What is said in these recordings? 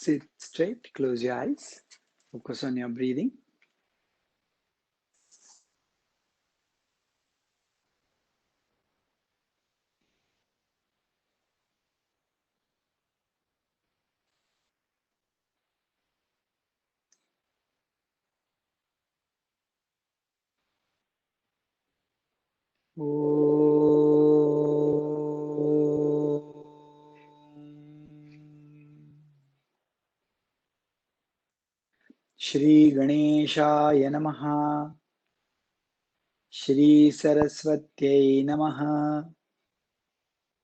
Sit straight, close your eyes, focus on your breathing. Shri गणेशाय नमः। श्री सरस्वत्यै नमः।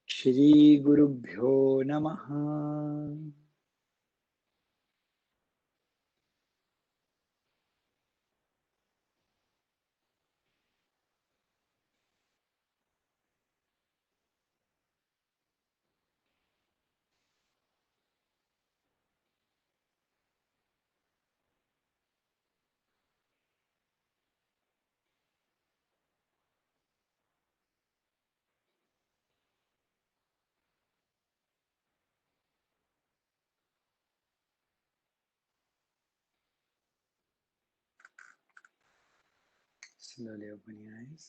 श्री गुरुभ्यो नमः। Slowly open your eyes.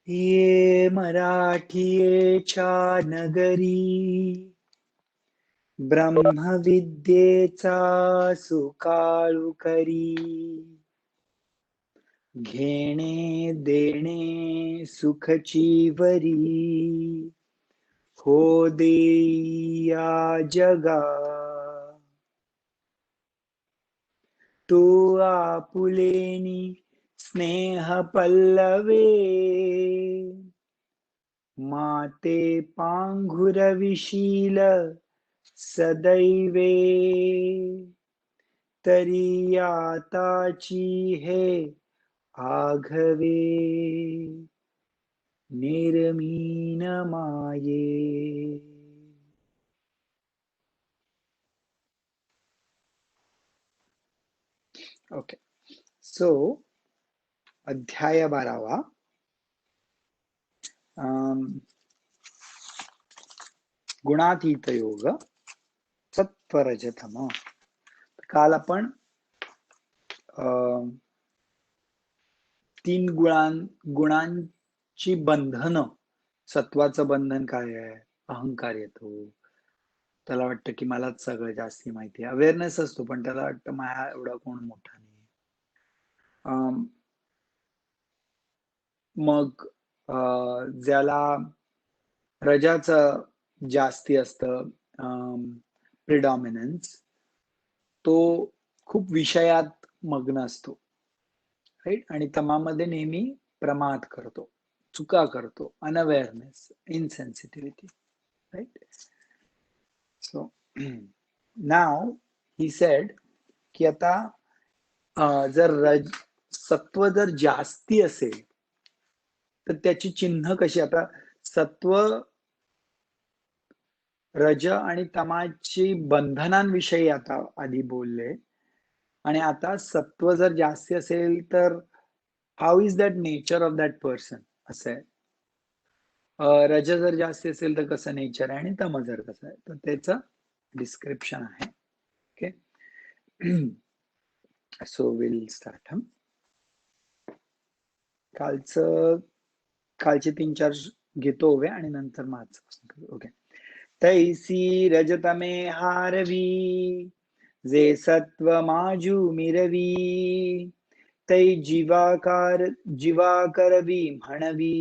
ये मराठीचा नगरी, ब्रह्मविद्येचा सुकाळू करी. घेणे देणे सुखची वरी, हो देई या जगा. तू आपुलेनी स्नेह पल्लवे, माते पांघुरविशील सदैवे. तरी आताची हे आघवे, निर्मीन माये. ओके, सो अध्याय 12वा, गुणातीत योग, सत्वरजतम. काल आपण 3 गुणांची बंधन, सत्वाचं बंधन काय आहे, अहंकार येतो. त्याला वाटतं की मलाच सगळं जास्ती माहिती आहे, अवेअरनेस असतो, पण त्याला वाटतं माझ्या एवढा कोण मोठा नाही. मग ज्याला रजाचं जास्ती असतं, प्रिडॉमिनन्स, तो खूप विषयात मग्न असतो, राईट. आणि तमामध्ये नेहमी प्रमाद करतो, चुका करतो, unawareness, insensitivity, right. So now he said की आता जर सत्व जर जास्ती असेल तर त्याची चिन्ह कशी. आता सत्व, रज आणि तमाची बंधनांविषयी आता आधी बोलले, आणि आता सत्व जर जास्ती असेल तर how is that nature of that person, असं आहे. रज जर जास्ती असेल तर कसं नेचर आहे, आणि तम जर कसं आहे, तर त्याचं डिस्क्रिप्शन आहे. Okay, so will start. कालचे 3-4 घेतो ओवे आणि नंतर माझं. ओके, तैसी रजतमे हारवी, जे सत्व माजू मिरवी, तै जीवाकरवी म्हणवी,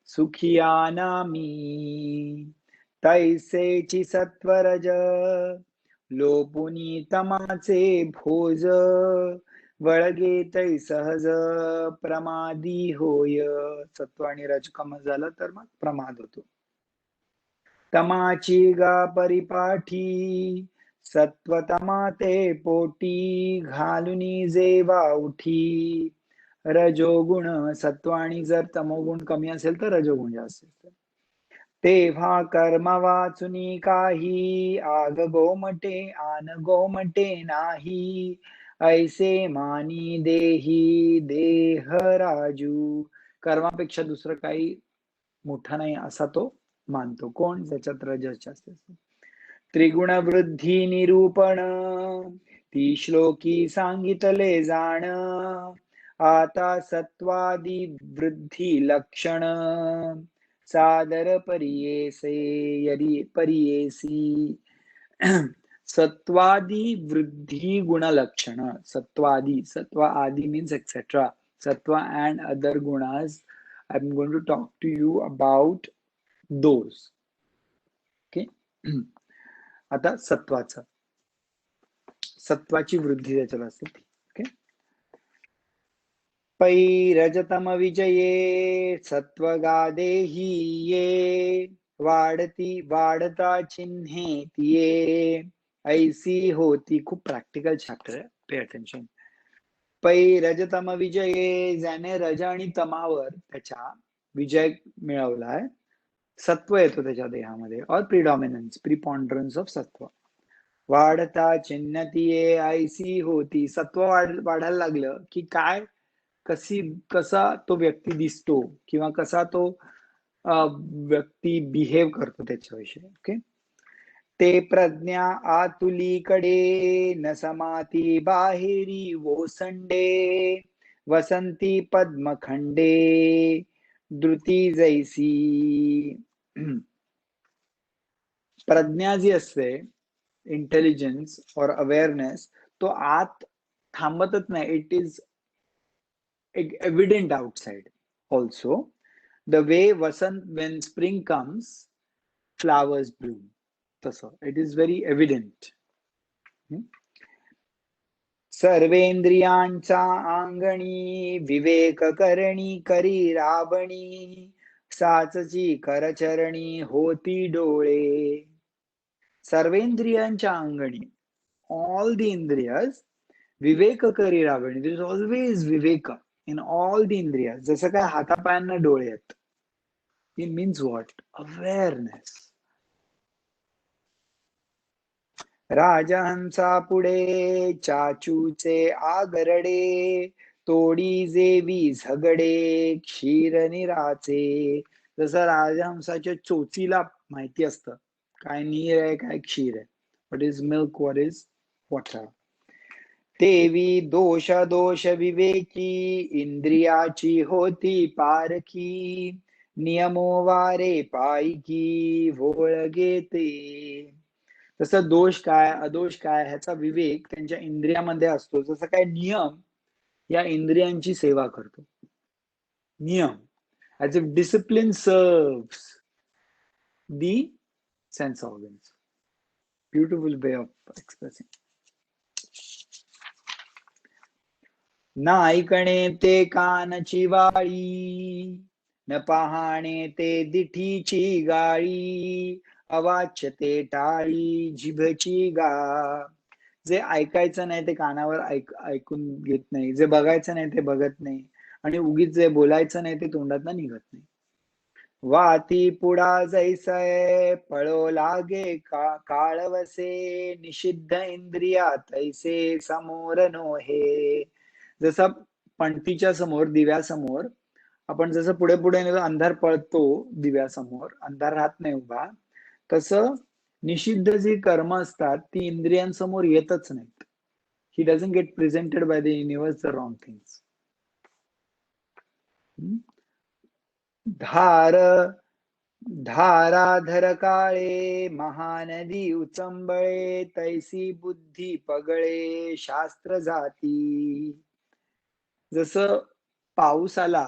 सुखिया नामी. तैसेची सत्वरज, लोपुनी तमाचे भोज, वळगे तै सहज प्रमादी होय. सत्व आणि रज कम झालं तर मग प्रमाद होतो. तमाची गा परिपाठी, सत्वतमाते पोटी, घालुनी जेवा उठी. रजोगुण सत्व आणि जर तमोगुण कमी असेल तर रजोगुण जास्त असेल. तेव्हा कर्म वाचुनी काही, आग गोमटे आन गोमटे नाही. ऐसे मानी देही देह राजू. कर्मापेक्षा दुसरं काही मोठा नाही असा तो मानतो. कोण? ज्याच्यात रजस जास्त असते. त्रिगुण वृद्धी निरूपण, ती श्लोकी सांगितले जाण. आता सत्वादी वृद्धी लक्षण, सादर परियेसे यरी परियेसी. सत्वादी वृद्धी गुण लक्षण. सत्वादी, सत्व आदि means etc. Sattva and other gunas. I'm going to talk to you about those. Okay. आता सत्वाचं, सत्वाची वृद्धी त्याच्यात असते. ओके. पै रजतम विजये सत्वगादेही ये, वाढता चिन्हे तिये. ऐसी होती. खूप प्रॅक्टिकल चॅप्टर आहे. Pay attention. पै रजतम विजये, ज्याने रज आणि तमावर त्याच्या विजय मिळवलाय. सत्व येतो त्याच्या देहामध्ये. और प्रिपॉन्डरन्स ऑफ सत्व. वाढता चिन्हतीये ऐसी होती. सत्व वाढायला लागलं की काय, कसा तो व्यक्ती दिसतो किंवा कसा तो व्यक्ती बिहेव करतो त्याच्याविषयी. ओके. ते प्रज्ञा आतुलीकडे, न समाती बाहेरी ओसंडे. वसंती पद्मखंडे, द्रुती जैसी. प्रज्ञा जी असते, इंटेलिजन्स और अवेअरनेस, तो आत थांबतच नाही. It is evident outside also. The way वसंत, when spring comes, flowers bloom, तसं इट इज व्हेरी एव्हिडेंट. सर्वेंद्रियांचा अंगणी, विवेक करणी करी राबणी. साचची करचरणी होती डोळे. सर्वेंद्रियांच्या अंगणी, ऑल द इंद्रियस, विवेक करी राबणी. देयर इज ऑलवेज विवेक इन ऑल द इंद्रियस. जसं काय हातापायांना डोळे आहेत. It means what? अवेअरनेस. राजहंसा पुढे चाचूचे आगरडे, तोडी जेवी झगडे क्षीरनिराचे. जसं राजहंसाच्या चोचीला माहिती असतं काय नीर आहे काय क्षीर आहे. What is milk, what is water. तेवी दोष विवेकी, इंद्रियाची होती पारखी. नियमो वारे पायकी, भोळगे ते. तसं दोष काय अदोष काय ह्याचा विवेक त्यांच्या इंद्रियामध्ये असतो. जसं काय नियम या इंद्रियांची सेवा करतो. नियम, as if discipline serves the sense organs. Beautiful way of expressing. ना ऐकणे ते कानची वाळी, न पाहणे ते दिठीची गाळी. अवाच्य ते टाळी, जिभची गा. जे ऐकायचं नाही ते कानावर ऐकून घेत नाही. जे बघायचं नाही ते बघत नाही. आणि उगीच जे बोलायचं नाही ते तोंडात निघत नाही. वाती पुढा जैसे पळो लागे काळवसे, निषिद्ध इंद्रिया तैसे समोर नोहे. जसं पणतीच्या समोर, दिव्यासमोर आपण जसं पुढे पुढे अंधार पळतो, दिव्यासमोर अंधार राहत नाही उभा, तसं निषिद्ध जी कर्म असतात ती इंद्रियांसमोर येतच नाहीत. He doesn't get presented by the universe the wrong things. धार धाराधर काळे महानदी उचंबळे तैसी बुद्धी पगळे शास्त्र जाती. जसं पाऊस आला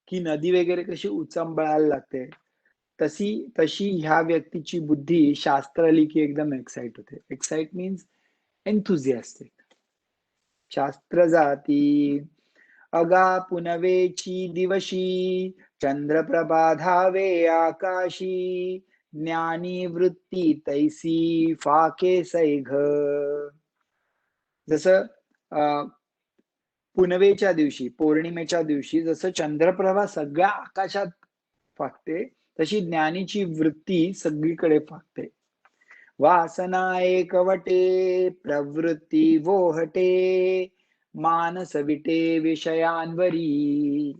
की नदी वगैरे कशी उचंबळायला लागते, तशी तशी ह्या व्यक्तीची बुद्धी शास्त्र आली की एकदम एक्साइट होते. Excite means enthusiastic. शास्त्र जाती अगा पुनवेची दिवशी चंद्रप्रभा धावे आकाशी ज्ञानी वृत्ती तैसी फाके सैघ. जसं पुनवेच्या दिवशी पौर्णिमेच्या दिवशी जसं चंद्रप्रभा सगळ्या आकाशात फाकते, तशी ज्ञानीची वृत्ती सगळीकडे फाकते. वासना एकवटे प्रवृत्ती वोहटे मानस विटे विषयांवरी.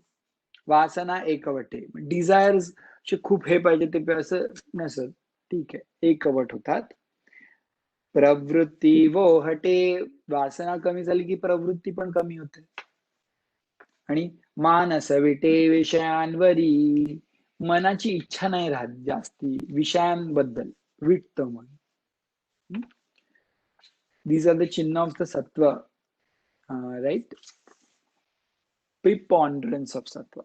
वासना एकवटे डिझायर्स खूप हे पाहिजे ते असं नसत, ठीक आहे, एकवट होतात. प्रवृत्ती वोहटे वासना कमी झाली की प्रवृत्ती पण कमी होते. आणि मानस विटे विषयांवरी मनाची इच्छा नाही राहत जास्ती विषयांबद्दल, विटत मन. These are the chinna of the sattva, right? Preponderance of sattva.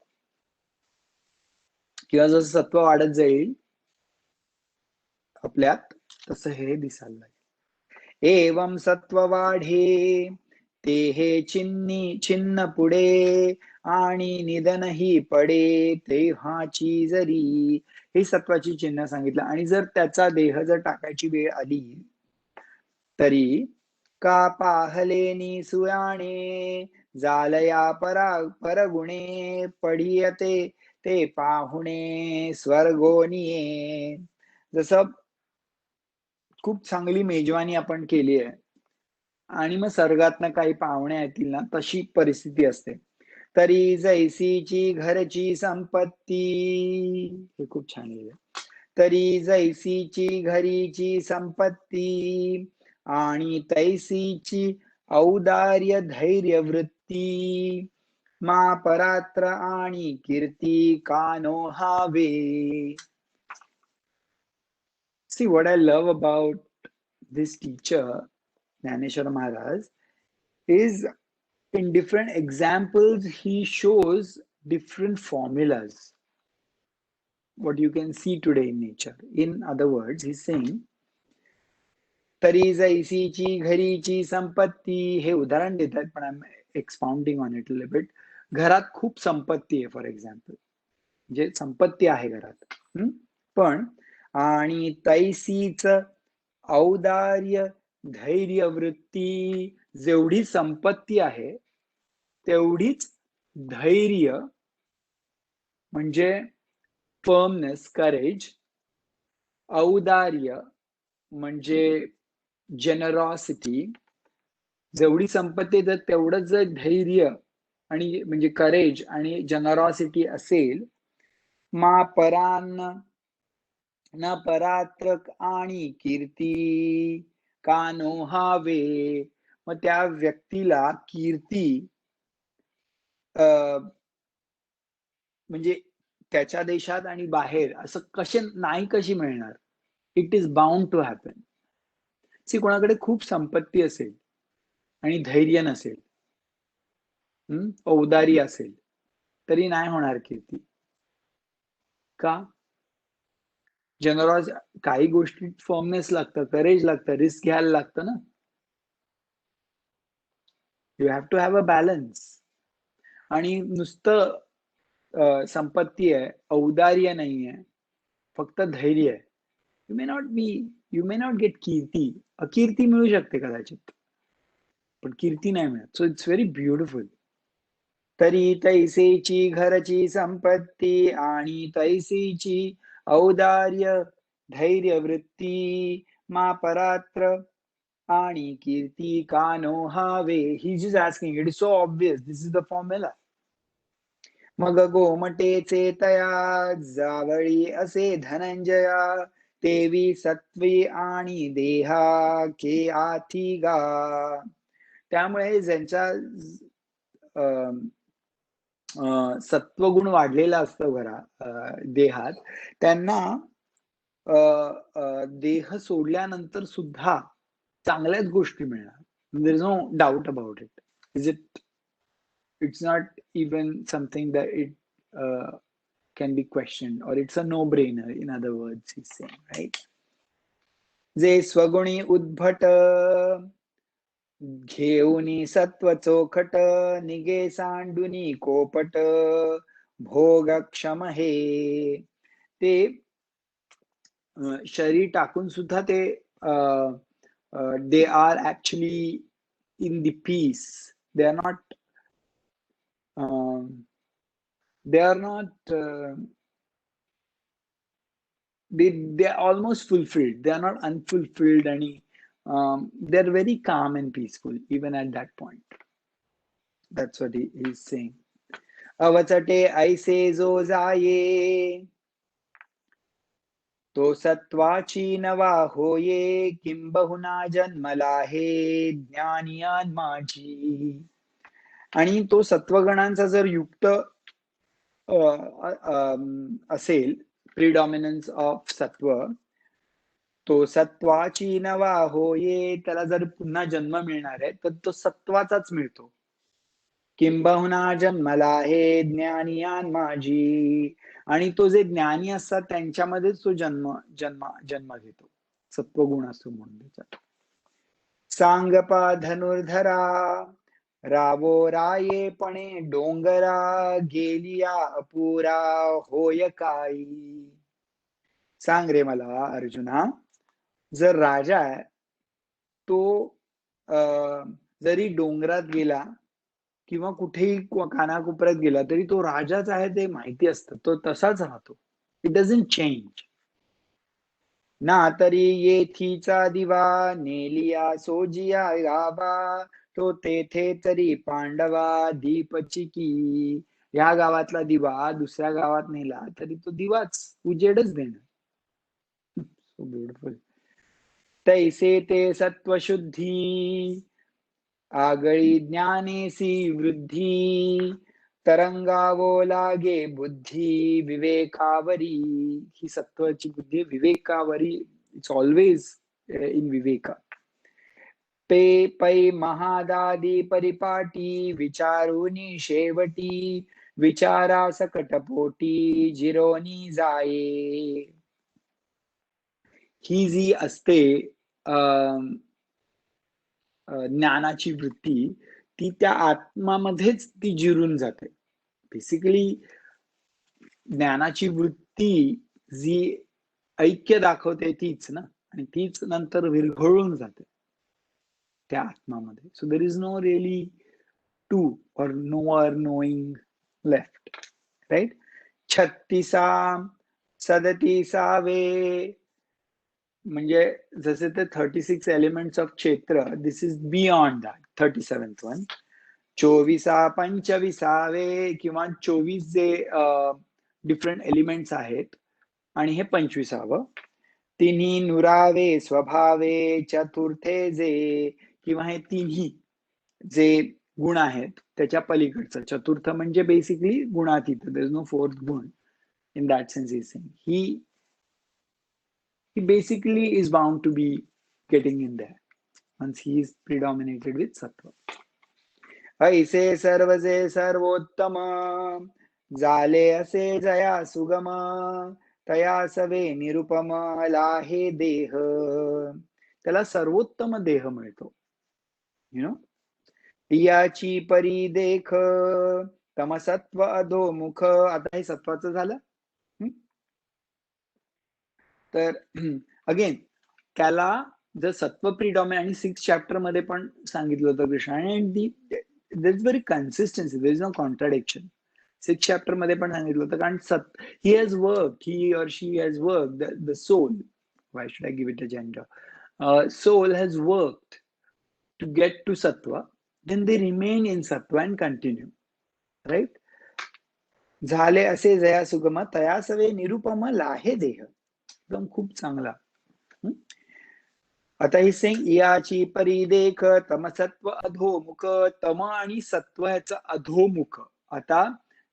किंवा जसं सत्व वाढत जाईल आपल्यात तसं हे दिसायला लागेल. एवम सत्व वाढे ते हे छिन्न पुढे आणि निधन ही पडे तेव्हाची जरी. ही सत्वाची चिन्ह सांगितलं. आणि जर त्याचा देह जर टाकायची वेळ आली तरी का पाहलेनी सुयाणे जालया परगुणे पढियते ते पाहुणे स्वर्गोनिये. जसं खूप चांगली मेजवानी आपण केली आहे आणि मग स्वर्गातनं काही पाहुणे येतील ना, तशी परिस्थिती असते. तरी जैसीची घरची संपत्ती. हे खूप छान लिहिलं. तरी जैसीची घरीची संपत्ती आणि तैसीची औदार्य धैर्य वृत्ती मा परात्र आणि कीर्ती कानो have. See what I love about this teacher, Jnaneshwar Maharaj, is in different examples he shows different formulas. What you can see today in nature. In other words, he's saying तरी जैसीची घरीची संपत्ती हे उदाहरण देतात, पण I am expounding on it little bit. घरात खूप संपत्ती आहे फॉर एक्झाम्पल, म्हणजे संपत्ती आहे घरात, पण आणि तैसीच औदार्य धैर्य वृत्ती. जेवढी संपत्ती आहे तेवढीच धैर्य म्हणजे फर्मनेस, करेज. औदार्य म्हणजे जनरॉसिटी. जेवढी संपत्ती तर तेवढंच जर धैर्य आणि म्हणजे करेज आणि जनरॉसिटी असेल, मा परान न परात्र आणि कीर्ती कानो हावे. मग त्या व्यक्तीला कीर्ती म्हणजे त्याच्या देशात आणि बाहेर असं कशी मिळणार. It is bound to happen. See कोणाकडे खूप संपत्ती असेल आणि धैर्य नसेल, औदारी असेल, तरी नाही होणार कीर्ती. का? जनरॉस काही गोष्टी फर्मनेस लागतं, करेज लागतं, रिस्क घ्यायला लागतं ना. You have to have a balance. आणि नुसतं संपत्ती आहे, औदार्य नाहीये, फक्त धैर्य आहे. यू मे नॉट गेट कीर्ती. अकीर्ती मिळू शकते कदाचित, पण कीर्ती नाही मिळत. So it's very beautiful. तरी तैसेची घरची संपत्ती आणि तैसेची औदार्य धैर्य वृत्ती मा परात्र आणि कीर्ती कानो हावे. He is asking, it is so obvious, this is the formula. मग गोमटेचे तया जावळी असे धनंजया तेवी सत्वी आणि देहा के आथी गा. त्यामुळे ज्यांच्या सत्वगुण वाढलेला असतो देहात, त्यांना देह सोडल्यानंतर सुद्धा चांगल्याच गोष्टी मिळणार. There is no doubt about it. It's not even something that it can be questioned, or it's a no-brainer. In other words, he's saying, right? जे स्वगुणी उद्भट घेऊनी सत्व चोखट निगे सांडुनी कोपट भोग क्षम हे. ते शरीर टाकून सुद्धा ते they are actually in the peace. They are not they are almost fulfilled. They are not unfulfilled, and they're very calm and peaceful even at that point. That's what he's saying. अवचटे ऐसे जो जाये तो सत्वाची नवा होये किंबहुना जन्मला हे ज्ञानियान माझी. आणि तो सत्वगणांचा जर युक्त असेल, प्रिडॉमिनन्स ऑफ सत्व, तो सत्वाची नवा होये, त्याला जर पुन्हा जन्म मिळणार आहे तर तो सत्वाचाच मिळतो. किंबहुना जन्मला हे ज्ञानियान माझी. आणि तो जे ज्ञानी असतात त्यांच्यामध्येच तो जन्म घेतो. सत्वगुण असतो म्हणून त्याच्यात. सांगपा धनुर्धरा रावो रायेपणे डोंगरा गेलिया अपुरा होय काही. सांग रे मला अर्जुना, जर राजा आहे तो जरी डोंगरात गेला किंवा कुठेही कानाकोपऱ्यात गेला तरी तो राजाच आहे ते माहिती असतं, तो तसाच राहतो. It doesn't change. ना तरी येथीचा दिवा नेलिया सोजिया गावा तो तेथे तरी पांडवा दीपचिकी. या गावातला दिवा दुसऱ्या गावात नेला तरी तो दिवाच उजेडच देणार. So beautiful. तैसे ते सत्वशुद्धी आगळी ज्ञानेसी वृद्धी तरंगावो लागे बुद्धी विवेकावरी. ही सत्वाची बुद्धी विवेकावरी. इट्स ऑलवेज इन विवेका. पे पै महादादी परिपाटी विचारुनी शेवटी विचारा सकटपोटी जिरोनी जाये. ही जी असते ज्ञानाची वृत्ती, ती त्या आत्मामध्येच ती जिरून जाते. बेसिकली ज्ञानाची वृत्ती जी ऐक्य दाखवते तीच ना, आणि तीच नंतर विरघळून जाते त्या आत्मामध्ये. So there is no really two or knower knowing left, right. 36 37 म्हणजे जसे ते 36 एलिमेंट्स ऑफ क्षेत्र, this is beyond that 37th one. 24 25 किंवा 24 जे डिफरंट एलिमेंट्स आहेत, आणि हे 25व. तिन्ही नुरावे स्वभावे चतुर्थे जे, किंवा हे तिन्ही जे गुण आहेत त्याच्या पलीकडचं. चतुर्थ म्हणजे बेसिकली गुणातीत. देयर इज नो फोर्थ गुण in that sense. Is saying he basically is bound to be getting in there once he is predominated with sattva. ऐसे सर्वजे सर्वोत्तम झाले असे जया सुगम तया सवे निरुपम लाहे देह. त्याला सर्वोत्तम देह मिळतो. यु नो, याची परी देख तमसत्व अधोमुख. आता हे सत्वाचं झालं. तर अगेन त्याला जर सत्व प्रिडॉमिनंट, आणि 6th चॅप्टर मध्ये पण सांगितलं होतं कृष्णाने, आणि there is very consistency, there is no contradiction. 6th chapter मध्ये पण सांगितलं होतं, कारण he has work, he or she has work, the soul, why should I give it a gender, soul has worked to get to सत्व, then they remain in सत्व and continue, right. झाले असे जया सुगम तया सवे निरुपम लाहे देह. एकदम खूप चांगला. आता ही सेंग याची परिदेख तमसत्व अधोमुख. तम आणि सत्व ह्याचं अधोमुख. आता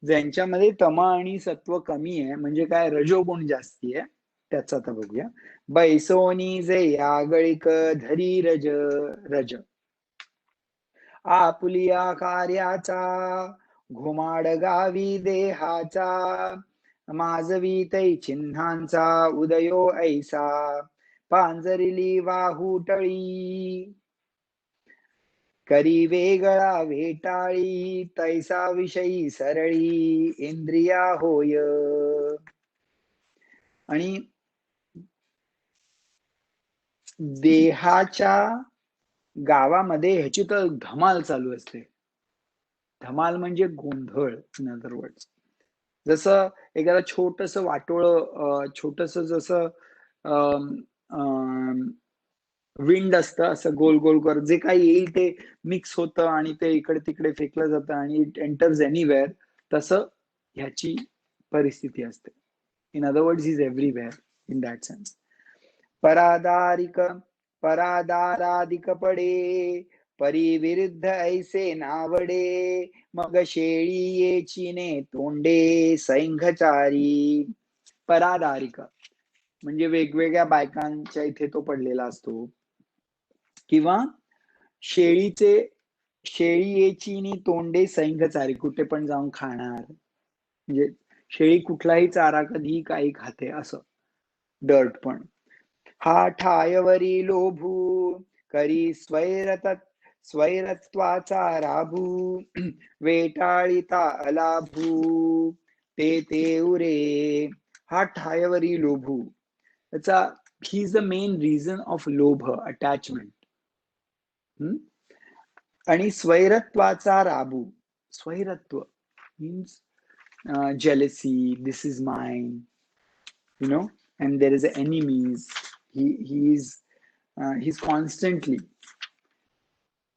ज्यांच्यामध्ये तम आणि सत्व कमी आहे, म्हणजे काय, रजोगुण जास्ती आहे, त्याचं आता बघूया. बैसोनी जे यागळिक धरी रज रज, आपुलिया कार्याचा घुमाड गावी देहाचा, माजवी तै चिन्हांचा उदयो ऐसा, पांजरिली वाहुटळी, करी वेगळा वेटाळी, तैसा विषयी सरळी इंद्रिया होय. आणि देहाच्या गावामध्ये ह्याची तर धमाल चालू असते. धमाल म्हणजे गोंधळ, इन अदर वर्ड्स. जसं एखादा छोटस वाटोळ, छोटस जसं विंड असतं, असं गोल गोल कर, जे काही येईल ते मिक्स होतं आणि ते इकडे तिकडे फेकलं जातं आणि इट एंटर्स एनिवेअर, तसं ह्याची परिस्थिती असते. In other words, is everywhere in that sense. परादारिक परादाराधिक पडे, परिविरुद्ध ऐसे नावडे, मग शेळी येचिने तोंडे सैंघचारी. परादारिक म्हणजे वेगवेगळ्या बायकांच्या इथे तो पडलेला असतो, किंवा शेळी येचिनी तोंडे सैंघचारी, कुठे पण जाऊन खाणार, म्हणजे शेळी कुठलाही चारा कधीही काही खाते असं. डर्ट पण. हा ठायवरी लोभू, करी स्वैरत्वाचा राभू, वेटाळिता अलाभू, ते उरे. हा ठायवरी लोभू, त्याचा, he is the main reason of लोभ, अटॅचमेंट. आणि स्वैरत्वाचा राबू, स्वैरत्व means jealousy, this is mine, you know, and there is enemies. He's constantly.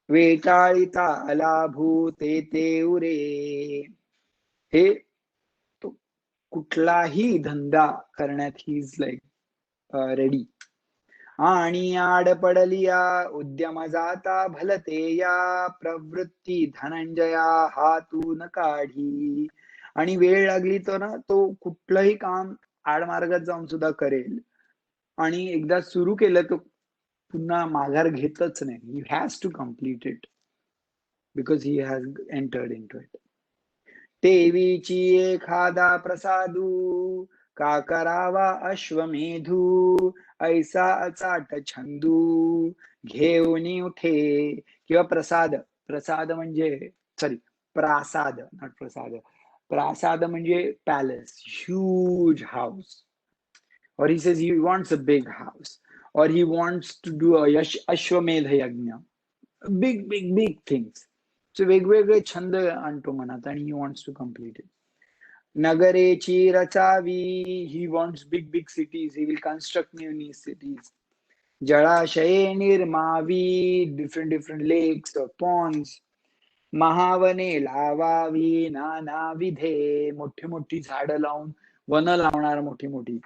वेटाळिता अलाभू ते उरे, हे तो कुठलाही धंदा करण्यात ही इज लाईक रेडी. आणि आड पडलिया उद्यम जाता भलते या, प्रवृत्ती धनंजया हातून काढी. आणि वेळ लागली तर ना तो कुठलंही काम आडमार्गात जाऊन सुद्धा करेल, आणि एकदा सुरू केलं तो पुन्हा माघार घेतच नाही. He has to complete it because he has entered into it. देवीची एखादा प्रसादू, का करावा अश्वमेधू, ऐसा अचाट छंदू, घेऊन उठे. किंवा प्रसाद, प्रसाद म्हणजे सॉरी प्रासाद, नॉट प्रसाद. प्रासाद म्हणजे palace, huge house. or he says he wants a big house, or he wants to do a ashwamedha yajna, big things. So वेगवेगळे छंद आणतो मनात आणि he wants to complete it. नगरेची रचावी, he wants big cities, he will construct new cities. जळाशये निर्मावी, different lakes or ponds. महावने लावावी नानाविधे, मोठी झाडं लावून one लावणार मोठी.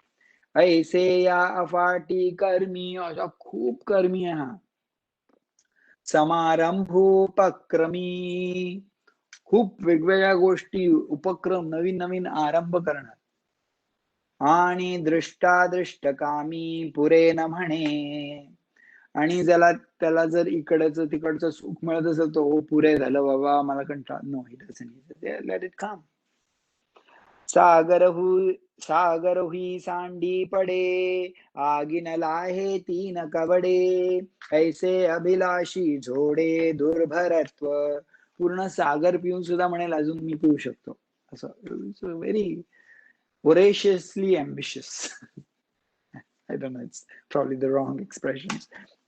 ऐसे या अफाटी कर्मी, अशा खूप कर्मी आहे हा. समारंभोपक्रमी, खूप वेगवेगळ्या गोष्टी, उपक्रम, नवीन आरंभ करणार. आणि दृष्टादृष्ट कामी पुरे न म्हणे, आणि त्याला जर इकडचं तिकडचं सुख मिळत असेल तो पुरे झालं बाबा, मला कंटाळा. No, he doesn't. Let it come. सागर हुई सांडी पडे, आगिन लाहे तीन कवडे, ऐसे अभिलाषी झोडे दुर्भरत्व. पूर्ण सागर पिऊन सुद्धा म्हणेल अजून मी पिऊ शकतो, असं. Very voraciously ambitious. I don't know, it's probably the wrong expression,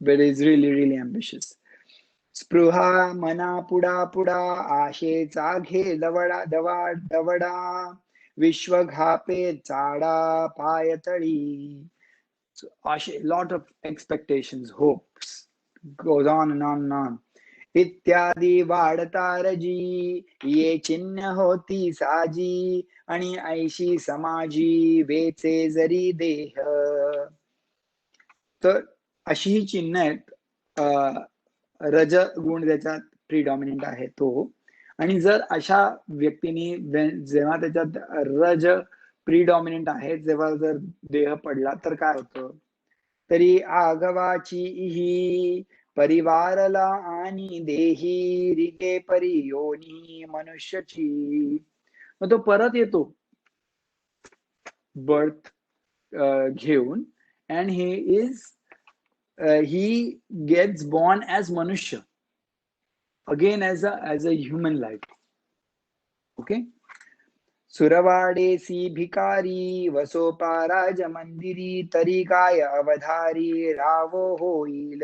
but it's really ambitious. Spruha मना पुडा आशेचा घे दवडा, विश्व घापे चाडा पायतळी. lot of expectations, hopes, goes on and on and on. इत्यादी वाढता रजी, ये चिन्ह होती साजी, आणि ऐशी समाजी वेचे जरी देह. तर अशी ही चिन्ह आहेत. रज गुण ज्याच्यात प्रिडॉमिनंट आहे तो, आणि जर अशा व्यक्तीने जेव्हा त्याच्यात रज प्रिडॉमिनंट आहे, जेव्हा जर देह पडला तर काय होतं, तरी आगवाची ही परिवारला आणि देही रिके परी योनी मनुष्याची. मग तो परत येतो बर्थ घेऊन, and he gets born as Manusha, again as a human life. Okay. सुरवाडेसी भिकारी वसोपा राज मंदिरी, तरी काय अवधारी रावो होईल.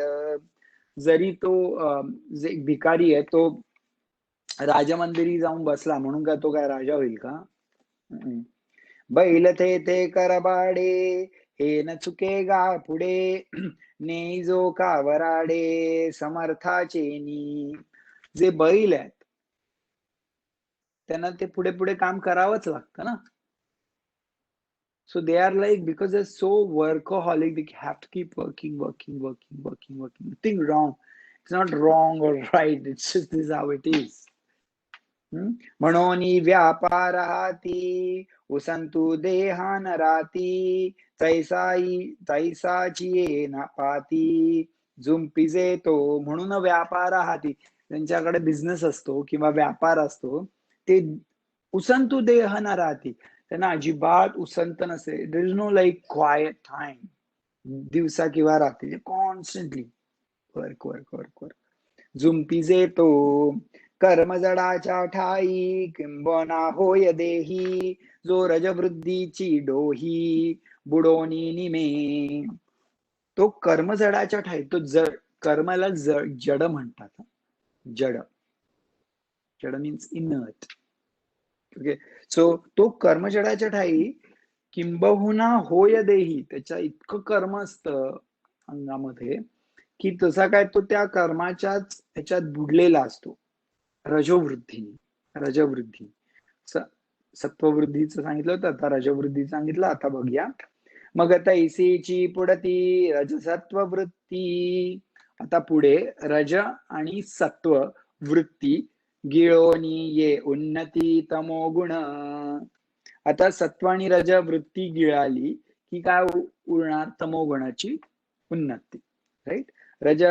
जरी तो जे भिकारी आहे तो राजमंदिरी जाऊन बसला म्हणून काय तो काय राजा होईल का? बैल ते करबाडे हे न चुके गा पुढे, नेई जो का वराडे समर्थाचे नी. जे बैल आहेत त्यांना ते पुढे पुढे काम करावंच लागतं ना. So they are like, because they're so workaholic, they have to keep working. Nothing wrong. It's not wrong or right. It's just this is how it is. म्हणून व्यापार हाती उसंतु देहान राती, तैसाची ये ना पाती झुंपिजे तो. म्हणून व्यापार हाती, त्यांच्याकडे बिझनेस असतो किंवा व्यापार असतो, ते उसंतु देह न राहती, त्यांना अजिबात उसंत नसते. There is no like quiet time दिवसा किंवा रात्री, कॉन्स्टंटली वर्क. झुंपिजे तो कर्मजडाच्या ठाई, किंबना होय देही जो रजवृद्धीची डोही बुडोनी निमे. तो कर्मजडाच्या ठाई, तो जड, कर्माला जड म्हणतात. जड मीन्स इनर्ट. ओके. सो तो कर्मजडाच्या ठाई किंबहुना होय देही, त्याच्या इतकं कर्म असतं अंगामध्ये की तसा काय तो त्या कर्माच्याच ह्याच्यात बुडलेला असतो. रजवृद्धी सत्ववृद्धीचं सांगितलं होतं, आता रजवृद्धी सांगितलं. आता बघूया. मग आता ऐसीची पुढती रजसत्व वृत्ती. आता पुढे रज आणि सत्व वृत्ती गिळोनी ये उन्नती तमोगुण. आता सत्व आणि रज वृत्ती गिळाली की काय उरणार? तमोगुणाची उन्नती. राईट. रज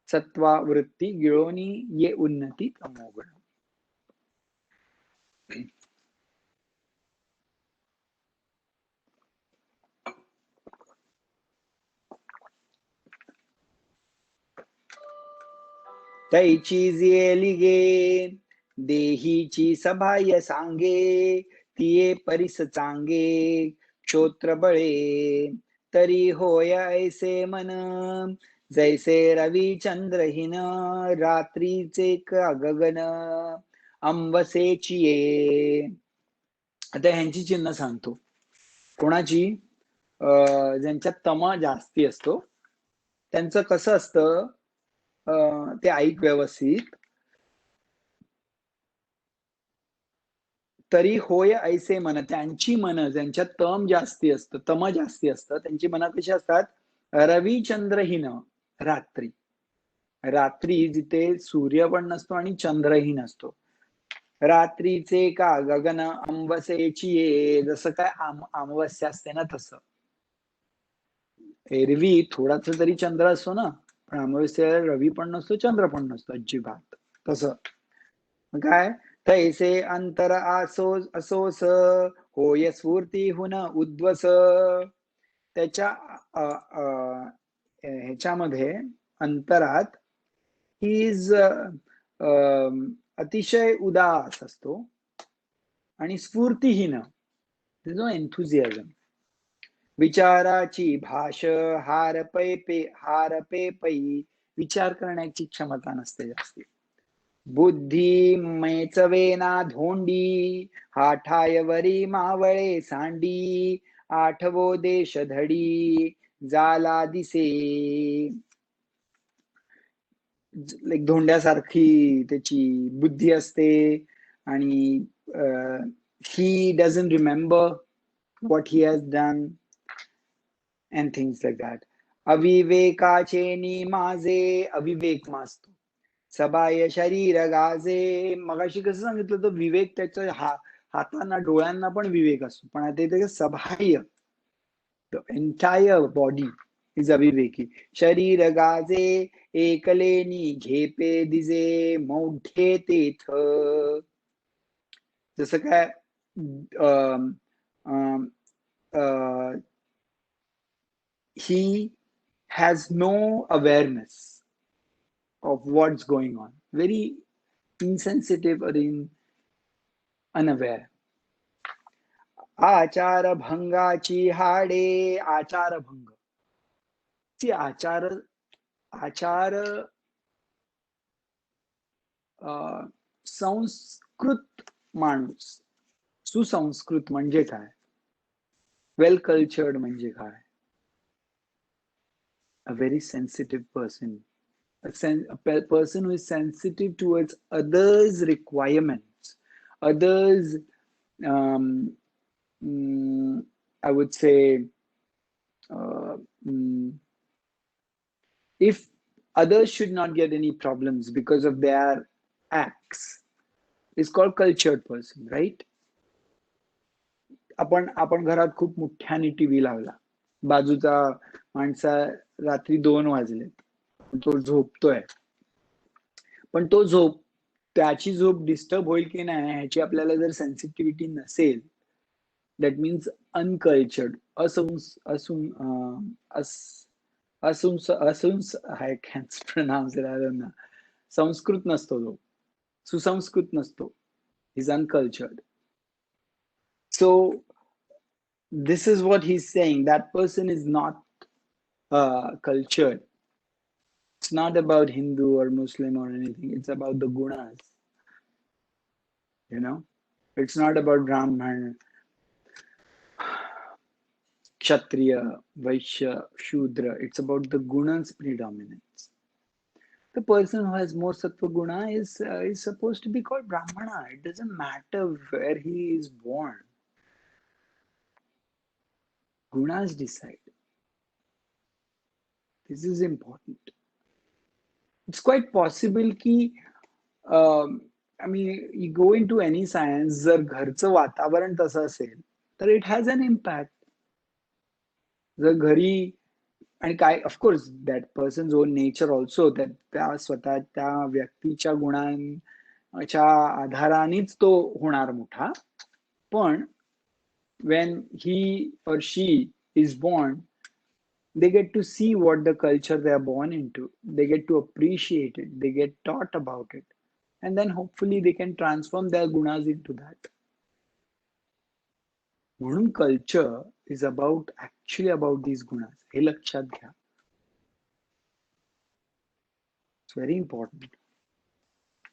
सत्वा वृत्ती गिळोनी ये उन्नती तमोगुण. तैची जेली गे देहीची सभाय सांगे, तिये परिस चांगे क्षोत्र बळे. तरी होय ऐसे मन जैसे रवी चंद्रहीन, रात्रीचे का गगन अंबसेची ये. आता ह्यांची चिन्ह सांगतो. कोणाची? ज्यांच्यात तम जास्ती असतो त्यांचं कसं असतं ते ऐक व्यवस्थित. तरी होय ऐसे मन, त्यांची मन ज्यांच्यात तम जास्ती असतं, तम जास्ती असतं, त्यांची मनं कशी असतात? रविचंद्रहीन, रात्री जिथे सूर्य पण नसतो आणि चंद्रही नसतो. रात्रीचे का गगन अंबसेची ये, जसं काय अमावस्या असते ना तसं. एरवी थोडासा तरी चंद्र असतो ना, पण अमावस्या रवी पण नसतो, चंद्र पण नसतो अजिबात. तसं काय? तैसे अंतर असोस होय स्फूर्तीहून उद्वस. त्याच्या ह्याच्यामध्ये अंतरात इज अतिशय उदास असतो आणि स्फूर्तीहीन, जो एन्थुझियाझम. विचाराची भाष हारपे पै, विचार करण्याची क्षमता नसते जास्ती. बुद्धी मेचवेना धोंडी, हाठायवरी मावळे सांडी, आठवो देश धडी जाला दिसे. लाईक धोंड्यासारखी त्याची बुद्धी असते आणि he doesn't remember what he has done and things like that. अविवेकाचे नि माझे, अविवेक मासतो. सबाय शरीर गाजे. मगाशी कसं सांगितलं तर विवेक त्याच्या हातांना डोळ्यांना पण विवेक असतो, पण आता इथे सबाह्य, द एंटायर बॉडी इज अविवेकी. शरीर गाजे एकलेनी घेपे दिजे मौढ्ये तेथ. जसं काय he has no awareness of what's going on, very insensitive or unaware. आचार भंगाची हाडे. आचार भंग, ची आचार आचार संस्कृत माणूस, सुसंस्कृत म्हणजे काय, वेल कल्चर्ड म्हणजे काय, a very sensitive person, a person who is sensitive towards others' requirements, others, um, I would say, if others should not get any problems because of their acts, is called cultured person, right? आपण घरात खूप मोठ्याने TV लावला, बाजूचा माणसा रात्री 2 वाजले, तो झोपतोय, पण त्याची झोप डिस्टर्ब होईल की नाही ह्याची आपल्याला जर सेन्सिटिव्हिटी नसेल, that means uncultured, I can't pronounce it, I don't know. Sanskrit नसतो तो, सुसंस्कृत नसतो, is uncultured. So this is what he's saying, that person is not cultured. It's not about Hindu or Muslim or anything, it's about the gunas, you know. It's not about Brahman, Kshatriya, Vaishya, Shudra. It's about the gunas predominance. The person who has more sattva guna is supposed to be called Brahmana. It doesn't matter where he is born. Gunas decide. This is important. It's quite possible ki, I mean, you go into any science, जर घरचं वातावरण तसं असेल तर it has an impact. जर घरी, आणि काय, of course that persons on nature also, त्या स्वतः त्या व्यक्तीच्या गुणांच्या आधारानेच तो होणार मोठा. पण when he or she is born, they get to see what the culture they are born into, they get to appreciate it, they get taught about it, and then hopefully they can transform their gunas into that. म्हणून culture is about, actually about these gunas, हे लक्षात घ्या. It's very important.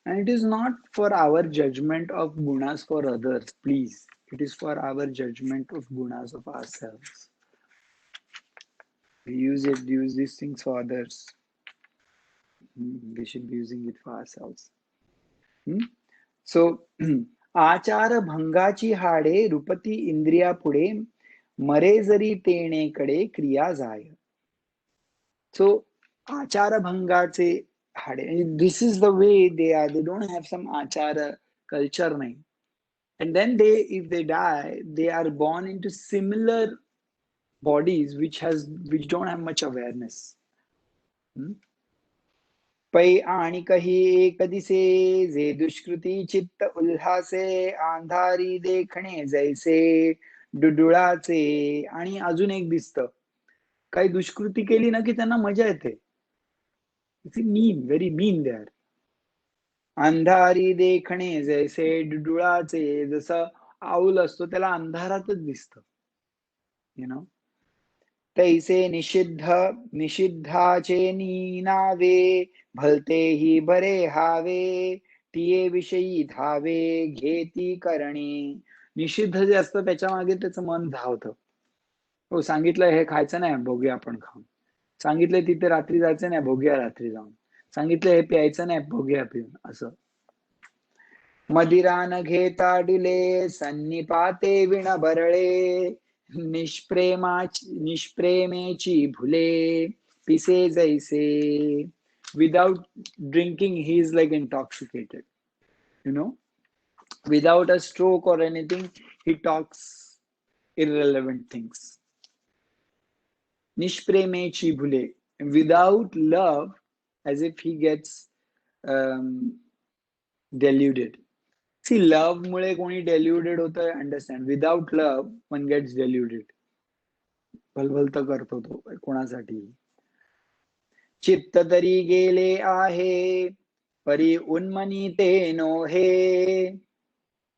And it is not for our judgment of gunas for others, please. It is for our judgment of gunas of ourselves. We use these things for others. We should be using it for ourselves. So, आचार भंगाची हाडे रूपती इंद्रिया पुढे, मरे जरी तेणेकडे क्रिया जाय. So, आचार भंगाचे हाडे, this is the way they are. They don't have some achara culture nahi. And then if they die, they are born into similar bodies which don't have much awareness. पै आणि कही एक दिसे, जे दुष्कृती चित्त उल्हासे, अंधारी देखणे जैसे डुडुळाचे. आणि अजून एक दिसतं, काही दुष्कृती केली ना की त्यांना मजा येते. मीन, व्हेरी मीन दे आर. अंधारी देखणे जैसे डुडुळाचे, जसं आऊल असतो त्याला अंधारातच दिसतं, यु नो. तैसे निषिद्धाचे नीनावे, भलतेही बरे हावे, तिये विषयी धावे घेती करणे. निषिद्ध जे असतं त्याच्या मागे त्याचं मन धावतं. हो, सांगितलं हे खायचं नाही, बघूया आपण खाऊन. सांगितलंय तिथे रात्री जायचं नाही, बघूया रात्री जाऊन. सांगितलं हे प्यायचं नाही, बघूया पिऊन. असं मदिरा न घेता डुले, सन्निपाते विण बरळे, निष्प्रेमेची भुले, पिसे जैसे. without drinking he is like intoxicated, you know, without a stroke or anything he talks irrelevant things. Nishpremechi bhule, without love, as if he gets deluded. See, love मुळे कोणी deluded होतं, understand. Without love, one gets deluded. भलभलत करतो तो कोणासाठी. चित्त तरी गेले आहे, परी उन्मनी ते नोहे,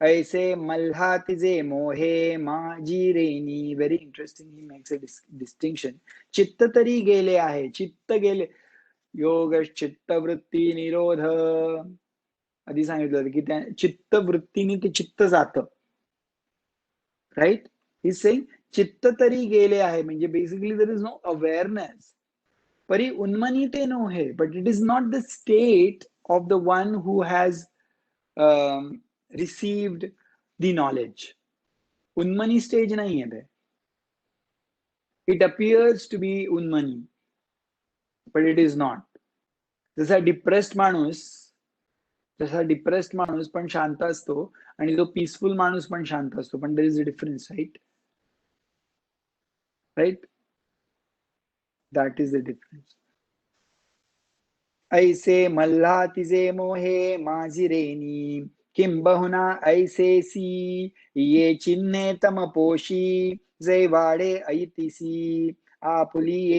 ऐसे मल्हा तिजे मोहे माझी rainy. Very interesting, he makes a distinction. चित्त तरी गेले आहे, चित्त गेले, योग चित्त वृत्ती निरोध. आधी सांगितलं होतं की त्या चित्त वृत्तीने ते चित्त जातं, राईट. ही सेइंग चित्त तरी गेले आहे, म्हणजे basically there is no awareness. परी उन्मनी ते नोहे, but it is not the state of the one who has received the knowledge. Unmani stage nahi hai there. It appears to be unmani, but it is not. जसा depressed माणूस पण शांत असतो आणि जो पीसफुल माणूस पण शांत असतो, पण there is a difference, right. That is the difference. ऐसे मल्हा तिजे मोहे माझी रेनी, किंबहुना ऐसेसी ये चिन्हे तमपोशी, जै वाडे ऐतिसी आपुलिया,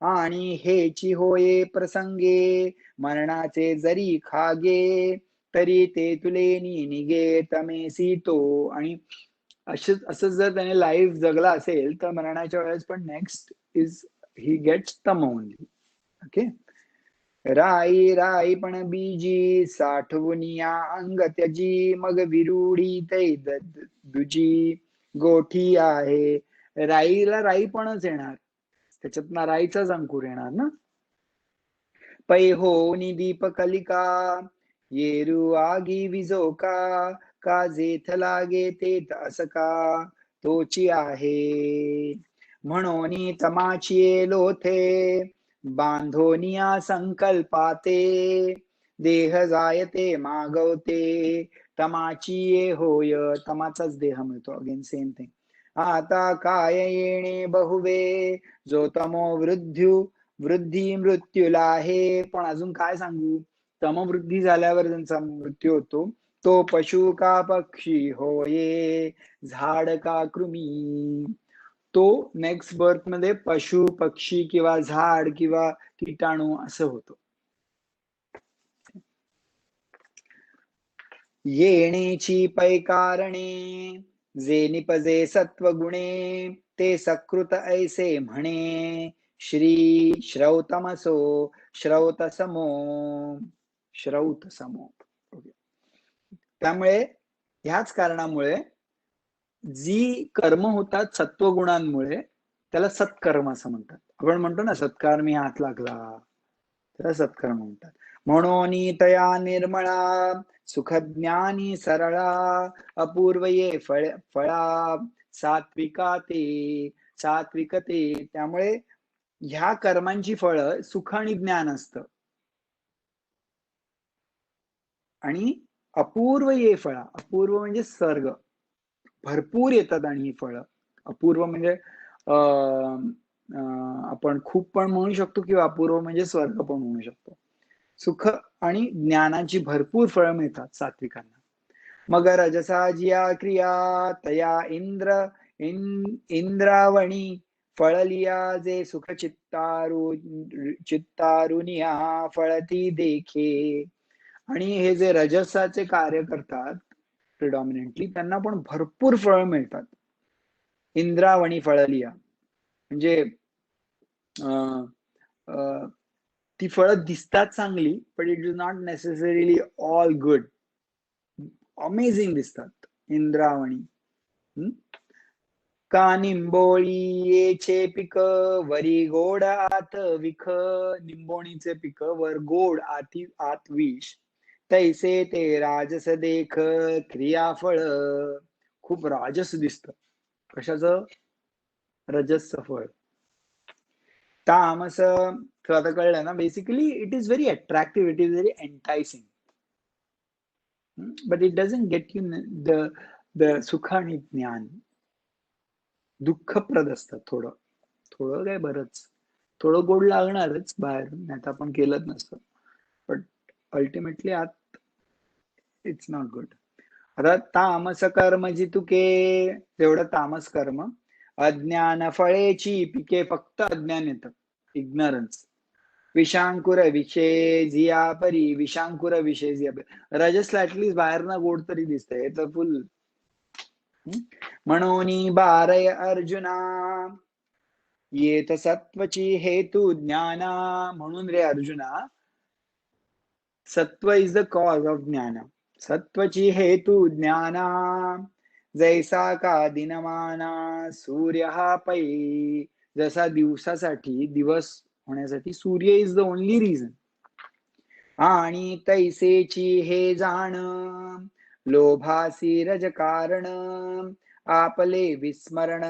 आणि हेची होये प्रसंगे, मरणाचे जरी खागे, तरी ते तुलेनी निगे तमेसी तो. आणि असं जर त्याने लाईफ जगला असेल तर मरणाच्या वेळेस पण नेक्स्ट इज ही गेट्स तम ओनली. ओके. राई राई पण बीजी, साठवुनिया अंग त्याजी, मग विरुडी तै दुजी गोठी आहे. राईला राईपणच येणार, त्याच्यात राईचाच अंकुर येणार ना. पै होनी दीपकलिका, येरू आगी विजोका, का जेथ लागे तेथ असका, तोची आहे. म्हणून तमाची लोथे, बांधोनिया संकल्पाते, देह जायते मागवते, तमाची होय. तमाचाच देह मिळतो. Again same thing. आता काय येणे बहुवे, जो तमो वृद्धी मृत्यूला आहे. पण अजून काय सांगू, तमवृद्धी झाल्यावर त्यांचा मृत्यू होतो. तो पशु का पक्षी होये, झाड का कृमी. तो नेक्स्ट बर्थ मध्ये पशु पक्षी किंवा झाड किंवा कीटाणू असं होतं. येणेची पैकारणे, जे निपजे सत्वगुणे, ते सकृत ऐसे म्हणे, श्री श्रौतमसो श्रौतसमो. त्यामुळे ह्याच कारणामुळे जी कर्म होतात सत्वगुणांमुळे त्याला सत्कर्म असं म्हणतात. आपण म्हणतो ना सत्कर्मी हात लागला, त्याला सत्कर्म म्हणतात. म्हणून तया निर्मळा, सुखज्ञानी सरळा, अपूर्वये फळा, सात्विकते. त्यामुळे ह्या कर्मांची फळं सुख आणि ज्ञान असतं. आणि अपूर्व ये फळा, अपूर्व म्हणजे सर्ग, भरपूर येतात. आणि ही फळं अपूर्व म्हणजे आपण खूप पण म्हणू शकतो, किंवा अपूर्व म्हणजे स्वर्ग पण म्हणू शकतो. सुख आणि ज्ञानाची भरपूर फळं मिळतात सात्विकांना. मग रजसा जिया क्रिया, तया इंद्रावणी फळलिया, जे सुख चित्तारुनिया फळती देखे. आणि हे जे रजसाचे कार्य करतात प्रिडॉमिनेंटली, त्यांना पण भरपूर फळ मिळतात. इंद्रावणी फळलिया म्हणजे ती फळं दिसतात चांगली, पण it is not necessarily all good. Amazing दिसतात इंद्रावणी. का निंबोळीचे पिक, वरी गोड आत विख. निंबोणीचे पिक वर गोड, आत विष. तैसे ते राजस देख, क्रियाफळ. खूप राजस दिसत. कशाचं? रजस फळ. तामस तुला आता कळलं ना, basically it is very attractive, it is very enticing, but it doesn't get you the सुख आणि ज्ञान. दुःखप्रद असतात थोडं थोडं, काय बरंच थोडं गोड लागणारच बाहेर, नाही तर आपण केलंच नसतं, बट अल्टिमेटली आत इट्स नॉट गुड. आता तामस कर्म जितुके, तेवढं तामस कर्म, अज्ञान फळेची पिके, फक्त अज्ञान येतं, इग्नरन्स. विषांकुर विषय जिया परी, विषांकुर विषय जिया परी. रजसला ऍटलीस्ट बाहेर ना गोड तरी दिसतंय, तर फुल. म्हणून बारय अर्जुना येत सत्वची हेतू ज्ञाना. म्हणून रे अर्जुना, सत्व इज द कॉज ऑफ ज्ञान. सत्वची हेतू ज्ञाना, जैसा का दिनमाना सूर्य हा पै. जसा दिवसासाठी, दिवस होण्यासाठी सूर्य इज द ओनली रिझन. आणि तैसेची हे जाण, लोभासी रज कारण, आपले विस्मरण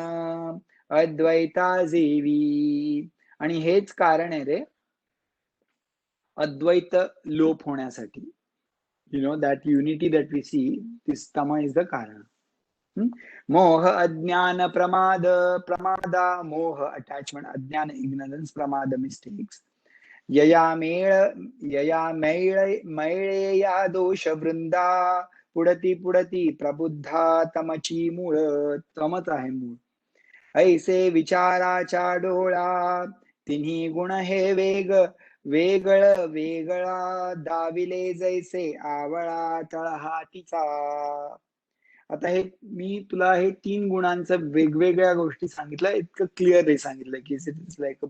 अद्वैता जेवी. आणि हेच कारण आहे रे अद्वैत लोप होण्यासाठी. You know that unity that we see, this तमा इज द कारण. मोह अज्ञान प्रमाद, प्रमादा मोह अटॅचमेंट, अज्ञान इग्नोरन्स, प्रमाद मिस्टेक्स. यया मैळे या दोष वृंदा, पुढती पुढती प्रबुद्धा तमची मूळ. तमच आहे मूळ. ऐसे विचाराच्या डोळा, तिन्ही गुण हे वेगळ वेगळा, दाविले जैसे आवळा तळहा तिचा. आता हे मी तुला हे 3 गुणांचं वेगवेगळ्या गोष्टी सांगितल्या, इतकं क्लिअरली सांगितलं की it is like a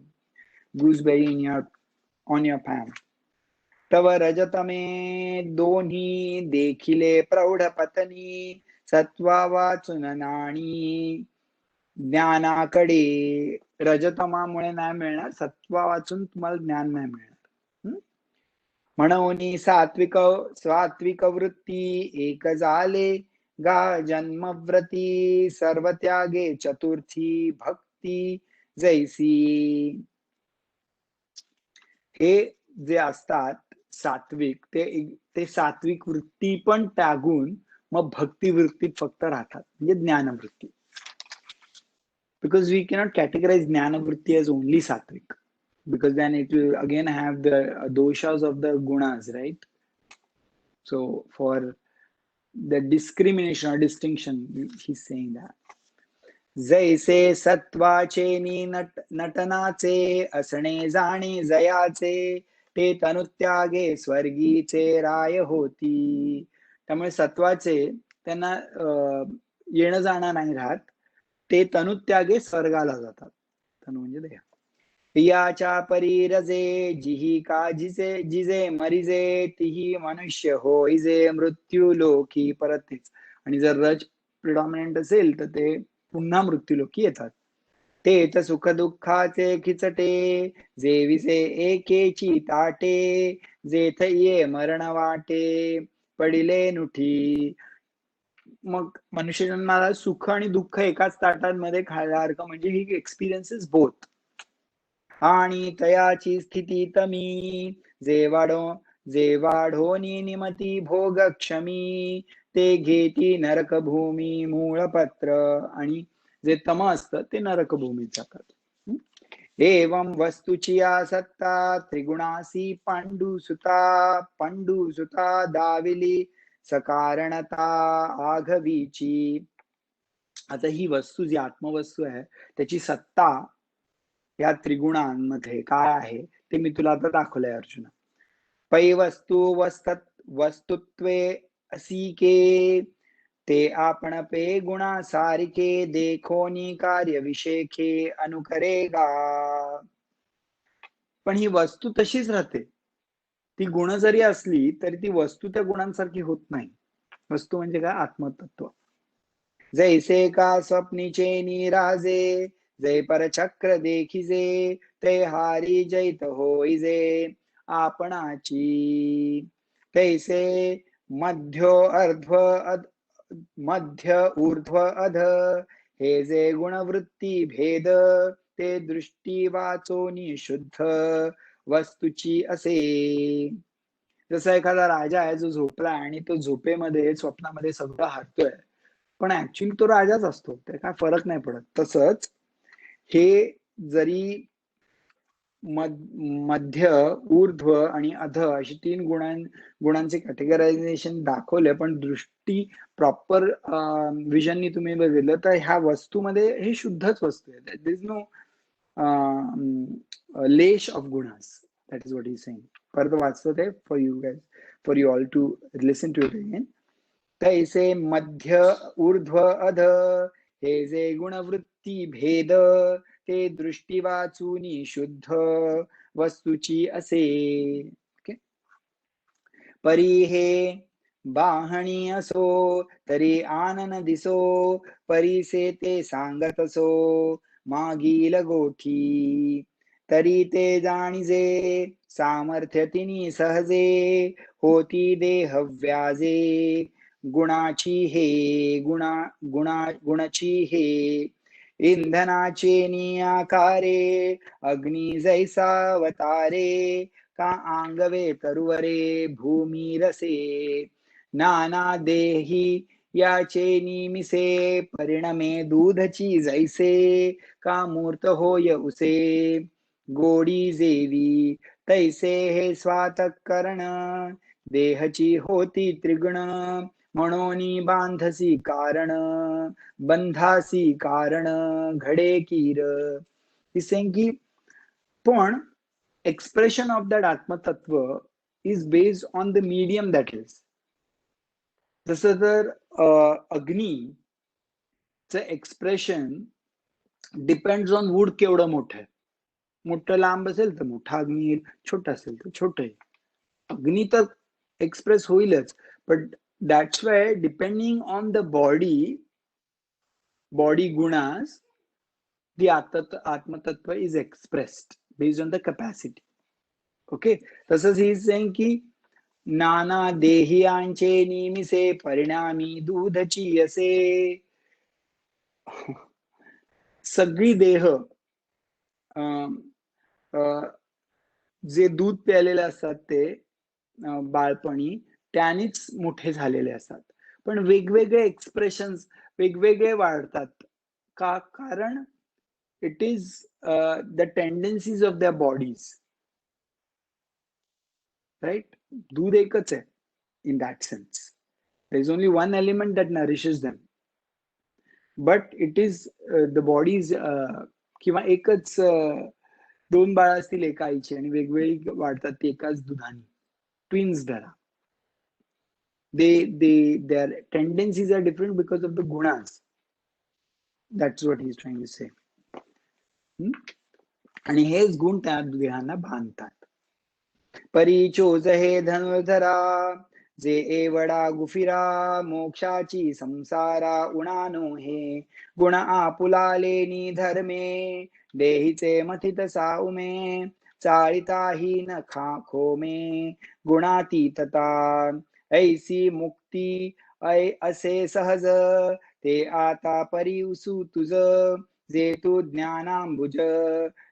gooseberry in your on your pan. तव रजतमे दोन्ही देखिले प्रौढ पतनी, सत्वा वाचून नाणी. ज्ञानाकडे रजतमामुळे नाही मिळणार, सत्वा वाचून तुम्हाला ज्ञान नाही मिळणार. म्हणून सात्विक वृत्ती एक झाले गा जन्मव्रती, सर्व त्यागे चतुर्थी भक्ती जैसी. हे जे असतात सात्विक, ते सात्विक वृत्ती पण त्यागून मग भक्ती वृत्तीत फक्त राहतात, म्हणजे ज्ञानवृत्ती. बिकॉज वी कॅनॉट कॅटेगराइज ज्ञानवृत्ती एज ओनली सात्विक, because then it will again have the doshas of the gunas, right? So for the discrimination or distinction, he's saying that. जैसे सत्वाचे नि नटनाचे, असणे जाणे जयाचे, ते तनुत्यागे स्वर्गीचे राय होती. त्यामुळे सत्वाचे त्यांना येणं जाणं नाही राहत, ते तनुत्यागे स्वर्गाला जातात. तनु म्हणजे देह. पियाच्या परी रजे, जिही का जिजे मरिजे, तिही मनुष्य होईजे, मृत्यू लोकी परतीच. आणि जर रज प्रिडॉमिनंट असेल तर ते पुन्हा मृत्यूलोकी येतात. तेच सुख दुःखाचे खिचटे, जेविसे एकेची ताटे, जेथ ये मरण वाटे, पडिले नुठी. मग मनुष्य जन्माला सुख आणि दुःख एकाच ताटांमध्ये खायसारखं, म्हणजे ही एक्सपिरियन्सेस बोथ. आणि तयाची स्थिती तमी, जे वाढोनी निमती भोग क्षमी, ते घेती नरक भूमी मूळपत्र. आणि जे तम असतं ते नरक भूमीत जातात. एवं वस्तूची आसत्ता, त्रिगुणासी पांडुसुता दाविली, सकारणता आघवीची. आता ही वस्तू जी आत्मवस्तू आहे त्याची सत्ता या त्रिगुणांमध्ये काय आहे ते मी तुला आता दाखवलंय अर्जुना. पै वस्तुत्वे असीके, ते आपण पे गुणा सारिके, देखोनी कार्य विषेखे अनुकरेगा. पण ही वस्तू तशीच राहते, ती गुण जरी असली तरी ती वस्तू त्या गुणांसारखी होत नाही. वस्तू म्हणजे काय? आत्मतत्व. जैसे का स्वप्नीचे निराजे, जय परचक्र देखिजे, ते हारी जैत होईजे आपणाची. तैसे मध्य ऊर्ध्व अध, हे जे गुणवृत्ती भेद, ते दृष्टी वाचोनी शुद्ध वस्तूची असे. जसा एखादा राजा आहे जो झोपला आणि तो झोपेमध्ये स्वप्नामध्ये सगळं हारतोय, पण ऍक्च्युअली तो राजाच असतो, ते काय फरक नाही पडत. तसंच हे जरी मध्य, ऊर्ध्व आणि अध अशी 3 गुणांचे कॅटेगरायझेशन दाखवले, पण दृष्टी प्रॉपर विजननी तुम्ही बघितलं तर ह्या वस्तूमध्ये हे शुद्धच वस्तू आहे. देयर इज नो लेश ऑफ गुणास. That is what he saying. परत वाचतो ते for you guys, for you all to listen to it again. तैसे मध्य ऊर्ध्व अध हे जे गुणवृत्ती भेद ते दृष्टी वाचूनी शुद्ध वस्तूची असे. ओके. परी हे बाहणी असो तरी आनन दिसो, परीसे ते सांगत असो मागील गोठी. तरी ते जाणीजे सामर्थ्य तिनी सहजे, होती देह व्याजे गुणाची हे गुणाची हे. इंधनाचे नियाकारे अग्नी जैसा अवतारे, का आंगवे तरुवरे भूमी रसे. नाना देही याचे निमिसे परिणमे दूधची जैसे, का मूर्त होय उसे गोडी जेवी. तैसे हे स्वातकरण देहची होती त्रिगुण, म्हणून बांधसी कारण बंधासी कारण घडे कीर. की पण expression of that आत्मतत्व is based on the medium that is. जसं तर अग्नीचं एक्सप्रेशन डिपेंड्स ऑन वूड केवढं मोठं आहे. मोठं लांब असेल तर मोठा अग्नी येईल, छोटा असेल तर छोटं येईल. अग्नी तर एक्सप्रेस होईलच, but that's why depending on the body gunas the आत्मतत्व is expressed based on the capacity. Okay. तसंच ही सेइंग की नाना देहियांचे निमिसे परिणामी दूधची असे. सगळी देह जे दूध प्यालेले असतात ते बाळपणी त्यानेच मोठे झालेले असतात, पण वेगवेगळे एक्सप्रेशन्स वेगवेगळे वाढतात. का? कारण it is the tendencies of their bodies, right? दूध एकच आहे in that sense. There is only one element that nourishes them, but it is the bodies किंवा एकच दोन बाळ असतील एका आईची आणि वेगवेगळी वाढतात ती एकाच दुधाने, ट्विन्स धरा. their tendencies are different because of the gunas. That's what he is trying to say. आणि हेच गुण त्या देहांना बांधतात. परी चोज हे धनुर्धरा जे एवढा गुफिरा, मोक्षाची संसारा उणानो हे. गुण आपुलाले धर्मे देहीचे मथित साउमे, चाळिताही न खोमे गुणातीतता. ऐसी मुक्ती असे सहज ते आता परिसू तुझ, जे तू ज्ञानांबुज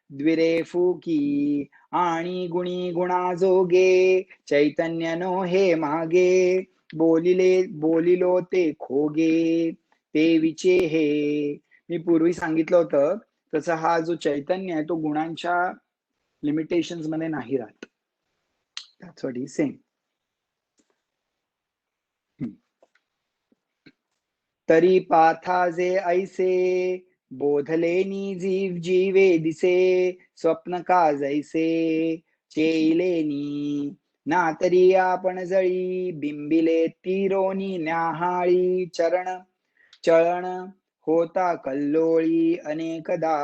द्विरे फुकी. आणि गुणी गुणाजोगे चैतन्य नो हे मागे, बोलिलो ते खोगे ते विचे हे. मी पूर्वी सांगितलं होतं तसं हा जो चैतन्य आहे तो गुणांच्या लिमिटेशन्स मध्ये नाही राहत. That's what he's saying. तरी पाथा जे ऐसे बोधलेनी जीवे दिसे, स्वप्न का जैसे चेलेनी. ना तरी आपण जळी बिंबिले तिरोनी न्याहाळी, चळण होता कल्लोळी अनेकदा.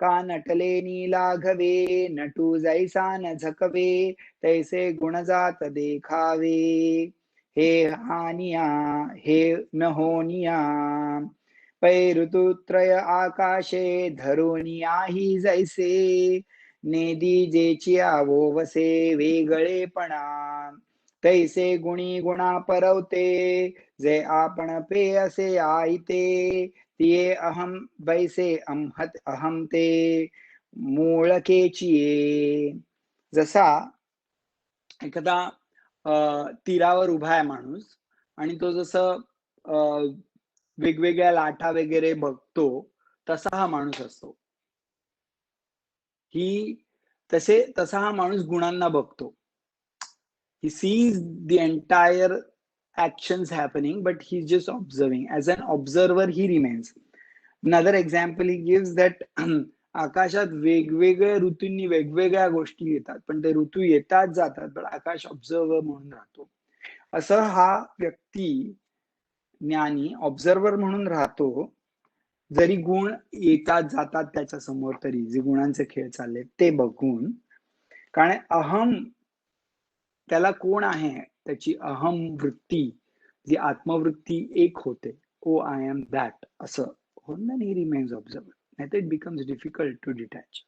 का नटलेनी लाघवे नटू जैसा न झकवे, तैसे गुण जात देखावे हे हानिया हे न होनिया. पै ऋतुत्रय आकाशे धरुनियाही जैसे, नेदी जेची आवो वसे वेगळेपणा. तैसे गुणी गुणा परवते जे आपण पे असे आईते, तिये अहम वैसे अहम ते मूळकेचिये. जसा एखादा तीरावर उभा आहे माणूस आणि तो जसं वेगवेगळ्या लाटा वगैरे बघतो, तसा हा माणूस असतो. तसा हा माणूस गुणांना बघतो. He sees the entire actions happening, but he's just observing. As an observer, he remains. Another example he gives that आकाशात वेगवेगळ्या ऋतूंनी वेगवेगळ्या गोष्टी येतात, पण ते ऋतू येतात जातात, पण आकाश ऑब्झर्वर म्हणून राहतो. असं हा व्यक्ती ज्ञानी ऑब्झर्वर म्हणून राहतो, जरी गुण येतात जातात त्याच्या समोर, तरी जे गुणांचे खेळ चालले ते बघून. कारण अहम त्याला कोण आहे, त्याची अहम वृत्ती, जी आत्मवृत्ती एक होते. ओ आय एम दॅट असं होऊन ही रिमेन्स ऑब्झर्वर. नाहीतर it becomes difficult to detach,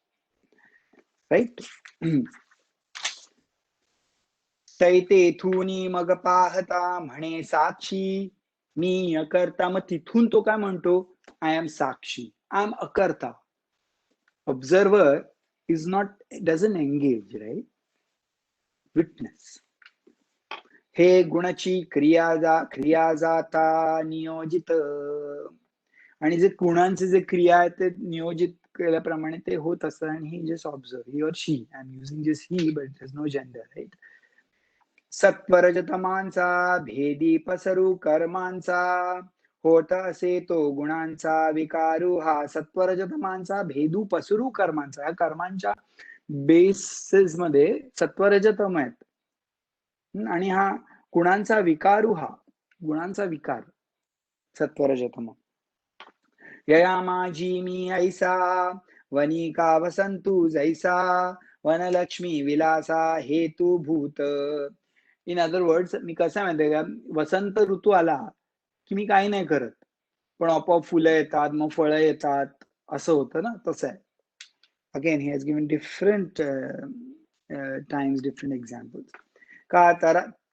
right. तैतेथुनी मग पाहता म्हणे साक्षी मी अकर्ता. मग तिथून तो काय म्हणतो, आय एम साक्षी, आय एम अकर्ता. Observer is not, doesn't engage, right, witness. हे गुणाची क्रिया जाता नियोजित. आणि जे गुणांचे जे क्रिया आहेत ते नियोजित केल्याप्रमाणे ते होत असतात. आणि ही just observe, he or she, I am using just he, but there is no gender, right. सत्वरजतमांचा भेदी पसरू कर्मांचा, होत असे तो गुणांचा विकारू. हा सत्वरजतमांचा भेदू पसरू कर्मांचा, या कर्मांच्या बेसिस मध्ये सत्वरजतम आहेत. आणि हा गुणांचा विकारू, हा गुणांचा विकार सत्वरजतम. यया माझी मी ऐसा वनी का वसंतू जैसा, वनलक्ष्मी विलासा हेतू भूत. इन अदर वर्ड्स, मी कसं माहितीये का, वसंत ऋतू आला की मी काही नाही करत, पण आपोआप फुलं येतात, मग फळं येतात, असं होतं ना. तसं आहे. Again he has given different times different examples.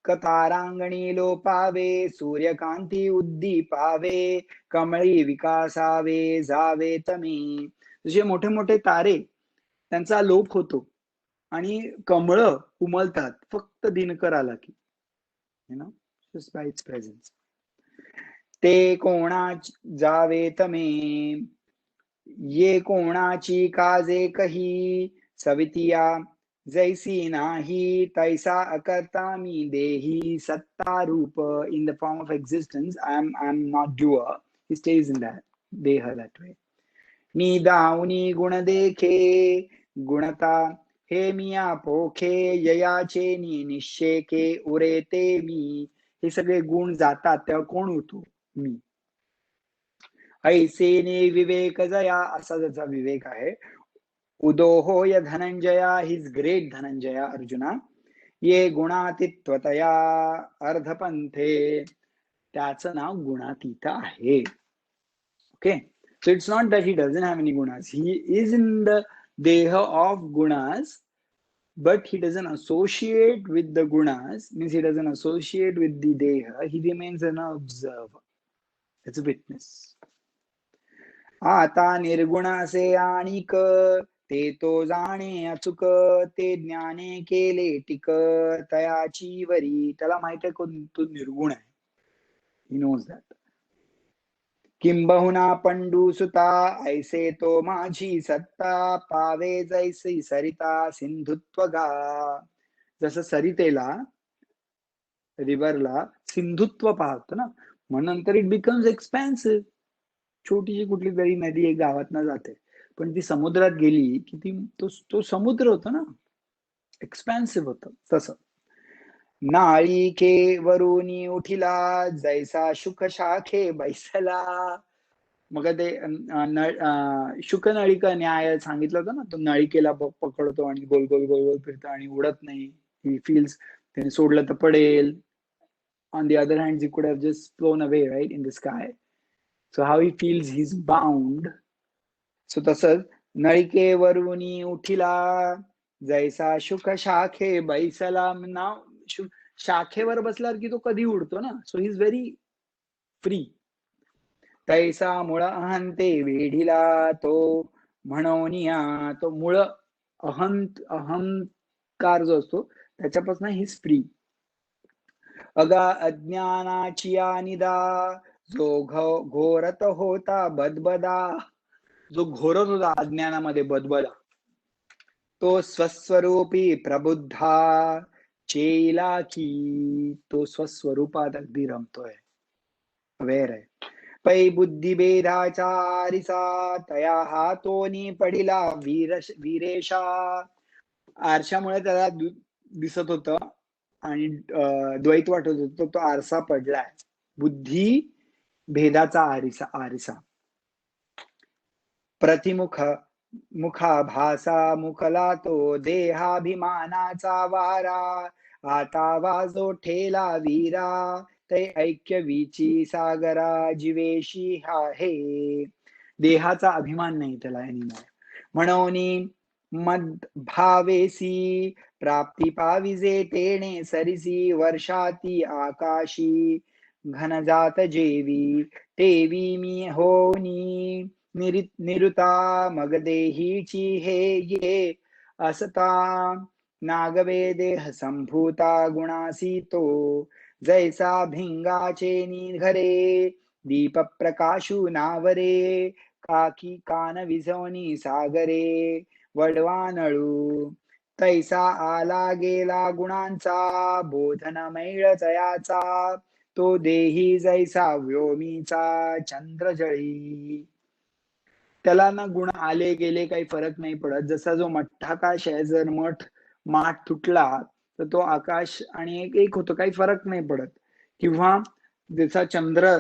तारांगणी लोपावे सूर्यकांती उद्दीपावे, कमळी विकासावे जावे तमी. जसे मोठे मोठे तारे, त्यांचा लोप होतो आणि कमळ उमलतात फक्त दिनकर आला की, you know, just by it's presence. ते कोणा जावे तमे, ये कोणाची काजे कही, सवितिया जैसी नाही तैसा अकर्ता मी देही. सत्ता रूप, in the form of existence, I'm not doer, he stays in that deha, that way. मी दाऊनी गुण देखे गुणता हे मिया पोखे, ययाचे नि निश्चेके उरेते मी. हे सगळे गुण जातात तेव्हा कोण होतो, मी. ऐसे ने विवेक जया, असा ज्याचा विवेक आहे. उदोहो य धनंजया, हिज ग्रेट धनंजया, अर्जुना. ये गुणातीत्वतया अर्धपंथे, त्याचं नाव गुणातीत आहे. Okay, so it's not that he doesn't have any gunas, he is in the deha of gunas, but he doesn't associate with the gunas, means he doesn't associate with the deha, he remains an observer, it's a witness. आता निर्गुण असे आणिक, ते तो जाणे अचूक, ते ज्ञाने केले टिक तयाची वरी. त्याला माहित आहे कोण तो निर्गुण आहे, he knows that. किंबहुना पंडू सुता ऐसे तो माझी सत्ता, पावे जैसी सरिता सिंधुत्व गा. जसं सरितेला, रिव्हरला सिंधुत्व पाहतो ना, मग नंतर इट बिकम्स एक्सपेन्सिव्ह. छोटीशी कुठली तरी नदी एक गावात ना जाते, पण ती समुद्रात गेली की ती तो समुद्र होतो ना, एक्सपेन्सिव्ह होतं. तसं नाळिके वरुनी उठिला जैसा शुक शाखे बैसला. मग ते शुक नळिका न्याय सांगितलं होतं ना, तो नळिकेला पकडतो आणि गोल गोल गोल गोल फिरतो आणि उडत नाही. ही फील्स त्याने सोडलं तर पडेल. On the other hand, he could have just flown away, right, in the sky. So how he feels he is bound. So तसंच नळिके वरुनी उठिला जैसा शुक शाखे बैसला. नाव शाखेवर बसल्यावर की तो कधी उडतो ना, so he is very free. तैसा मूळ अहंते वेढिला तो म्हणोनिया. तो मूळ अहंकार जो असतो त्याच्यापासून हीच फ्री. अगा अज्ञानाची निदा जो घोरत होता बदबदा. जो घोरत होता अज्ञानामध्ये बदबदा, तो स्वस्वरूपी प्रबुद्धा चेला की. तो स्वस्वरूपात अगदी रमतोय, अवेअर आहे. पै बुद्धी भेदाचा आरिसा तया हातोनी पडिला वीरेशा. आरशामुळे त्याला दिसत होतं आणि द्वैत वाटत होतं. तो आरसा पडलाय. बुद्धी भेदाचा आरसा. प्रतिमुख मुखाभासा मुखला तो देहाभिमानाचा वारा. आता वाजो ठेला वीरा ते ऐक्य विची सागरा जीवेशी आहे. देहाचा अभिमान नाही त्याला anymore. म्हणून मद भावेसी प्राप्ती पाविजे तेणे सरिसी वर्षाती आकाशी घनजात जेवी तेवी मी होनी निरुता मग देहीची हे ये असता नागवे देह संभूता गुणासी तो जैसा भिंगाचे निघरे दीप प्रकाशू नावरे काकी कान विझवणी सागरे वडवानळू तैसा आला गेला गुणांचा बोधन मैळ तयाचा तो देही जैसा व्योमीचा चंद्रजळी. त्याला ना गुण आले गेले काही फरक नाही पडत. जसा जो मठाकाश आहे, जर माठ तुटला तर तो आकाश आणि एक होतो, काही फरक नाही पडत. किंवा जसा चंद्र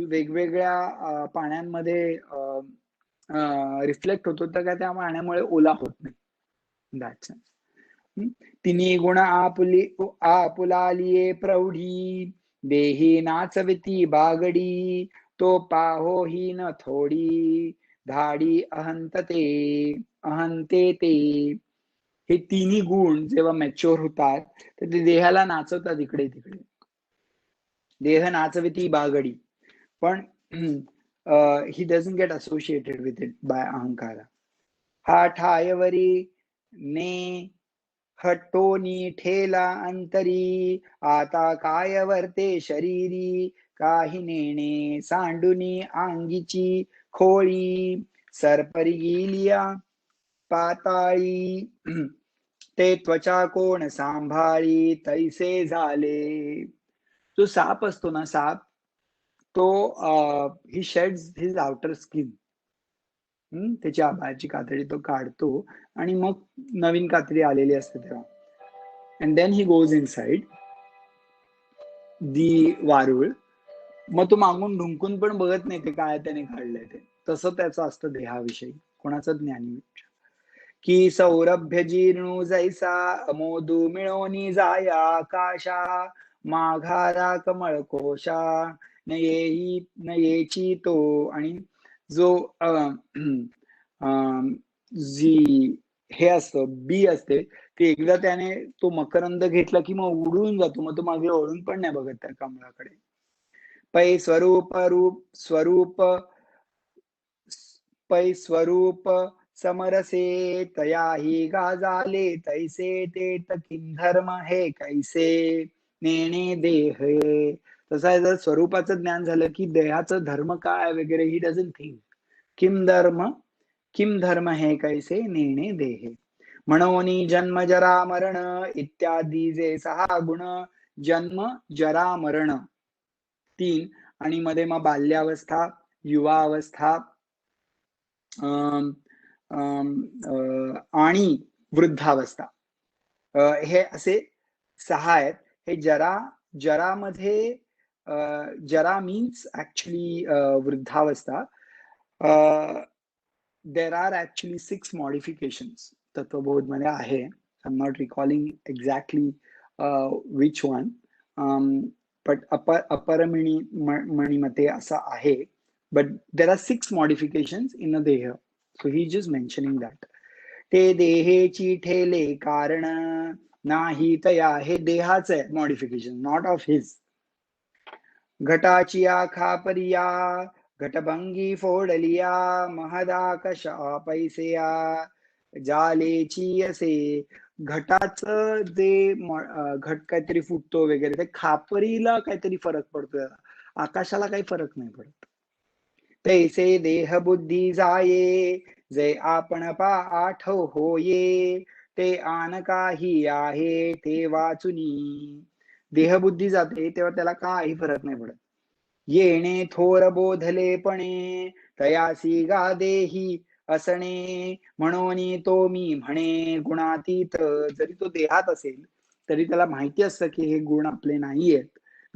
वेगवेगळ्या पाण्यांमध्ये रिफ्लेक्ट होतो, तर काय त्या पाण्यामुळे ओला होत नाही. दॅट्स तिन्ही गुण आपुलालिये प्रौढी देही नाचविती बागडी तो पाहो ही न थोडी धाडी अहंते ते. हे तिन्ही गुण जेव्हा मॅच्युअर होतात तर ते देहाला नाचवतात इकडे तिकडे. देह नाचविती बागडी, पण he doesn't get associated with it by अहंकारा. हा ठायवरी ने हटोनी ठेला अंतरी आता काय वर्ते शरीरी काही नेणे सांडुनी अंगीची खोळी सरपरी गेलिया पाताळी ते त्वचा कोण सांभाळी तैसे झाले. जो साप असतो ना, साप तो ही शेड्स हिज आउटर स्किन. त्याची आबाळाची कातडी तो काढतो आणि मग नवीन कातडी आलेली असते तेव्हा. And then he goes inside the वारुळ. मग तो मागून ढुंकून पण बघत नाही ते काय त्याने काढलंय ते. तसं त्याचं असतं देहाविषयी कोणाचं ज्ञानी की सौरभ्य जीर्णू जैसा अमोदू मिळवणी जाया आकाशा माघारा कमळ कोशा नयेची तो. आणि जो जी हे असतं बी असते ते एकदा त्याने तो मकरंद घेतला की मग उडून जातो. मग तो मागे ओढून पण नाही बघत त्या कमळाकडे. पै स्वरूप समरसे तयाही गाजाले तैसे ते किम धर्म हे कैसे नेणे देह. तसं आहे, जर स्वरूपाचं ज्ञान झालं की देहाचं धर्म काय वगैरे ही डझंट थिंक. किम धर्म हे कैसे नेणे देह. म्हणून जन्म जरा मरण इत्यादी जे 6 गुण. जन्म जरा मरण 3 आणि मध्ये मग बाल्यावस्था युवा अवस्था आणि वृद्धावस्था, हे असे 6 आहेत. हे जरामध्ये जरा मीन्स ऍक्च्युली वृद्धावस्था. देर आर ऍक्च्युली 6 मॉडिफिकेशन्स तत्वबोध मध्ये आहे. I am not recalling exactly which one, but अपरमणीमध्ये असं आहे. But there are 6 modifications in a देह. So he just mentioning that. ते देहेची ठेले कारण नाही तया. हे देहाचं आहे मॉडिफिकेशन, नॉट ऑफ हिज. घटाची खापरिया घटभंगी फोडलिया महदाकश पैसेया जालेची असे. घटाचं जे घट काहीतरी फुटतो वगैरे ते खापरीला काहीतरी फरक पडतो, आकाशाला काही फरक नाही पडत. तैसे देह बुद्धी जाये जे आपण आठव होये ते आन काही आहे ते वाचुनी. देहबुद्धी जाते तेव्हा त्याला काही फरक नाही पडत. येणे थोर बोधलेपणे तयासी गा देही असणे म्हणून तो मी म्हणे गुणातीत. जरी तो देहात असेल तरी त्याला माहिती असतं की हे गुण आपले नाही आहेत,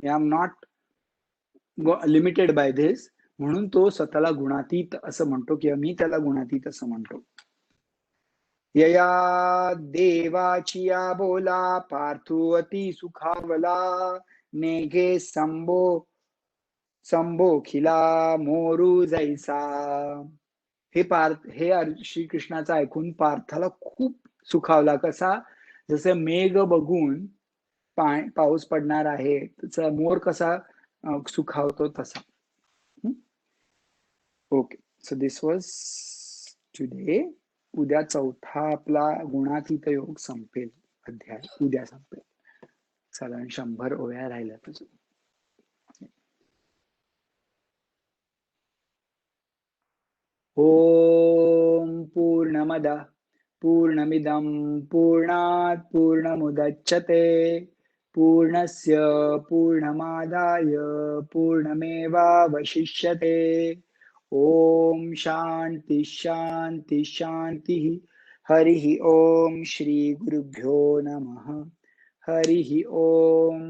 I am not limited by this, म्हणून तो स्वतःला गुणातीत असं म्हणतो किंवा मी त्याला गुणातीत असं म्हणतो. यया देवाचिया बोला पार्थू अति सुखावला नेघे संभोखिला मोरू जैसा. हे श्रीकृष्णाचं ऐकून पार्थाला खूप सुखावला. कसा? जसं मेघ बघून पाऊस पडणार आहे त्याचा मोर कसा सुखावतो तसा. Okay, so this was today. उद्या चौथा आपला गुणातीत योग संपेल, अध्याय उद्या संपेल. साधारण 100 ओव्या राहिल्या तुझं. ओम पूर्णमद पूर्णमिदं पूर्णात् पूर्णमुदच्यते पूर्णस्य पूर्णमादाय पूर्णमेवावशिष्यते. ओम शांति शांति शांति. हरि ओम. श्री गुरुभ्यो नमः. हरि ओम.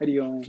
हरि ओम.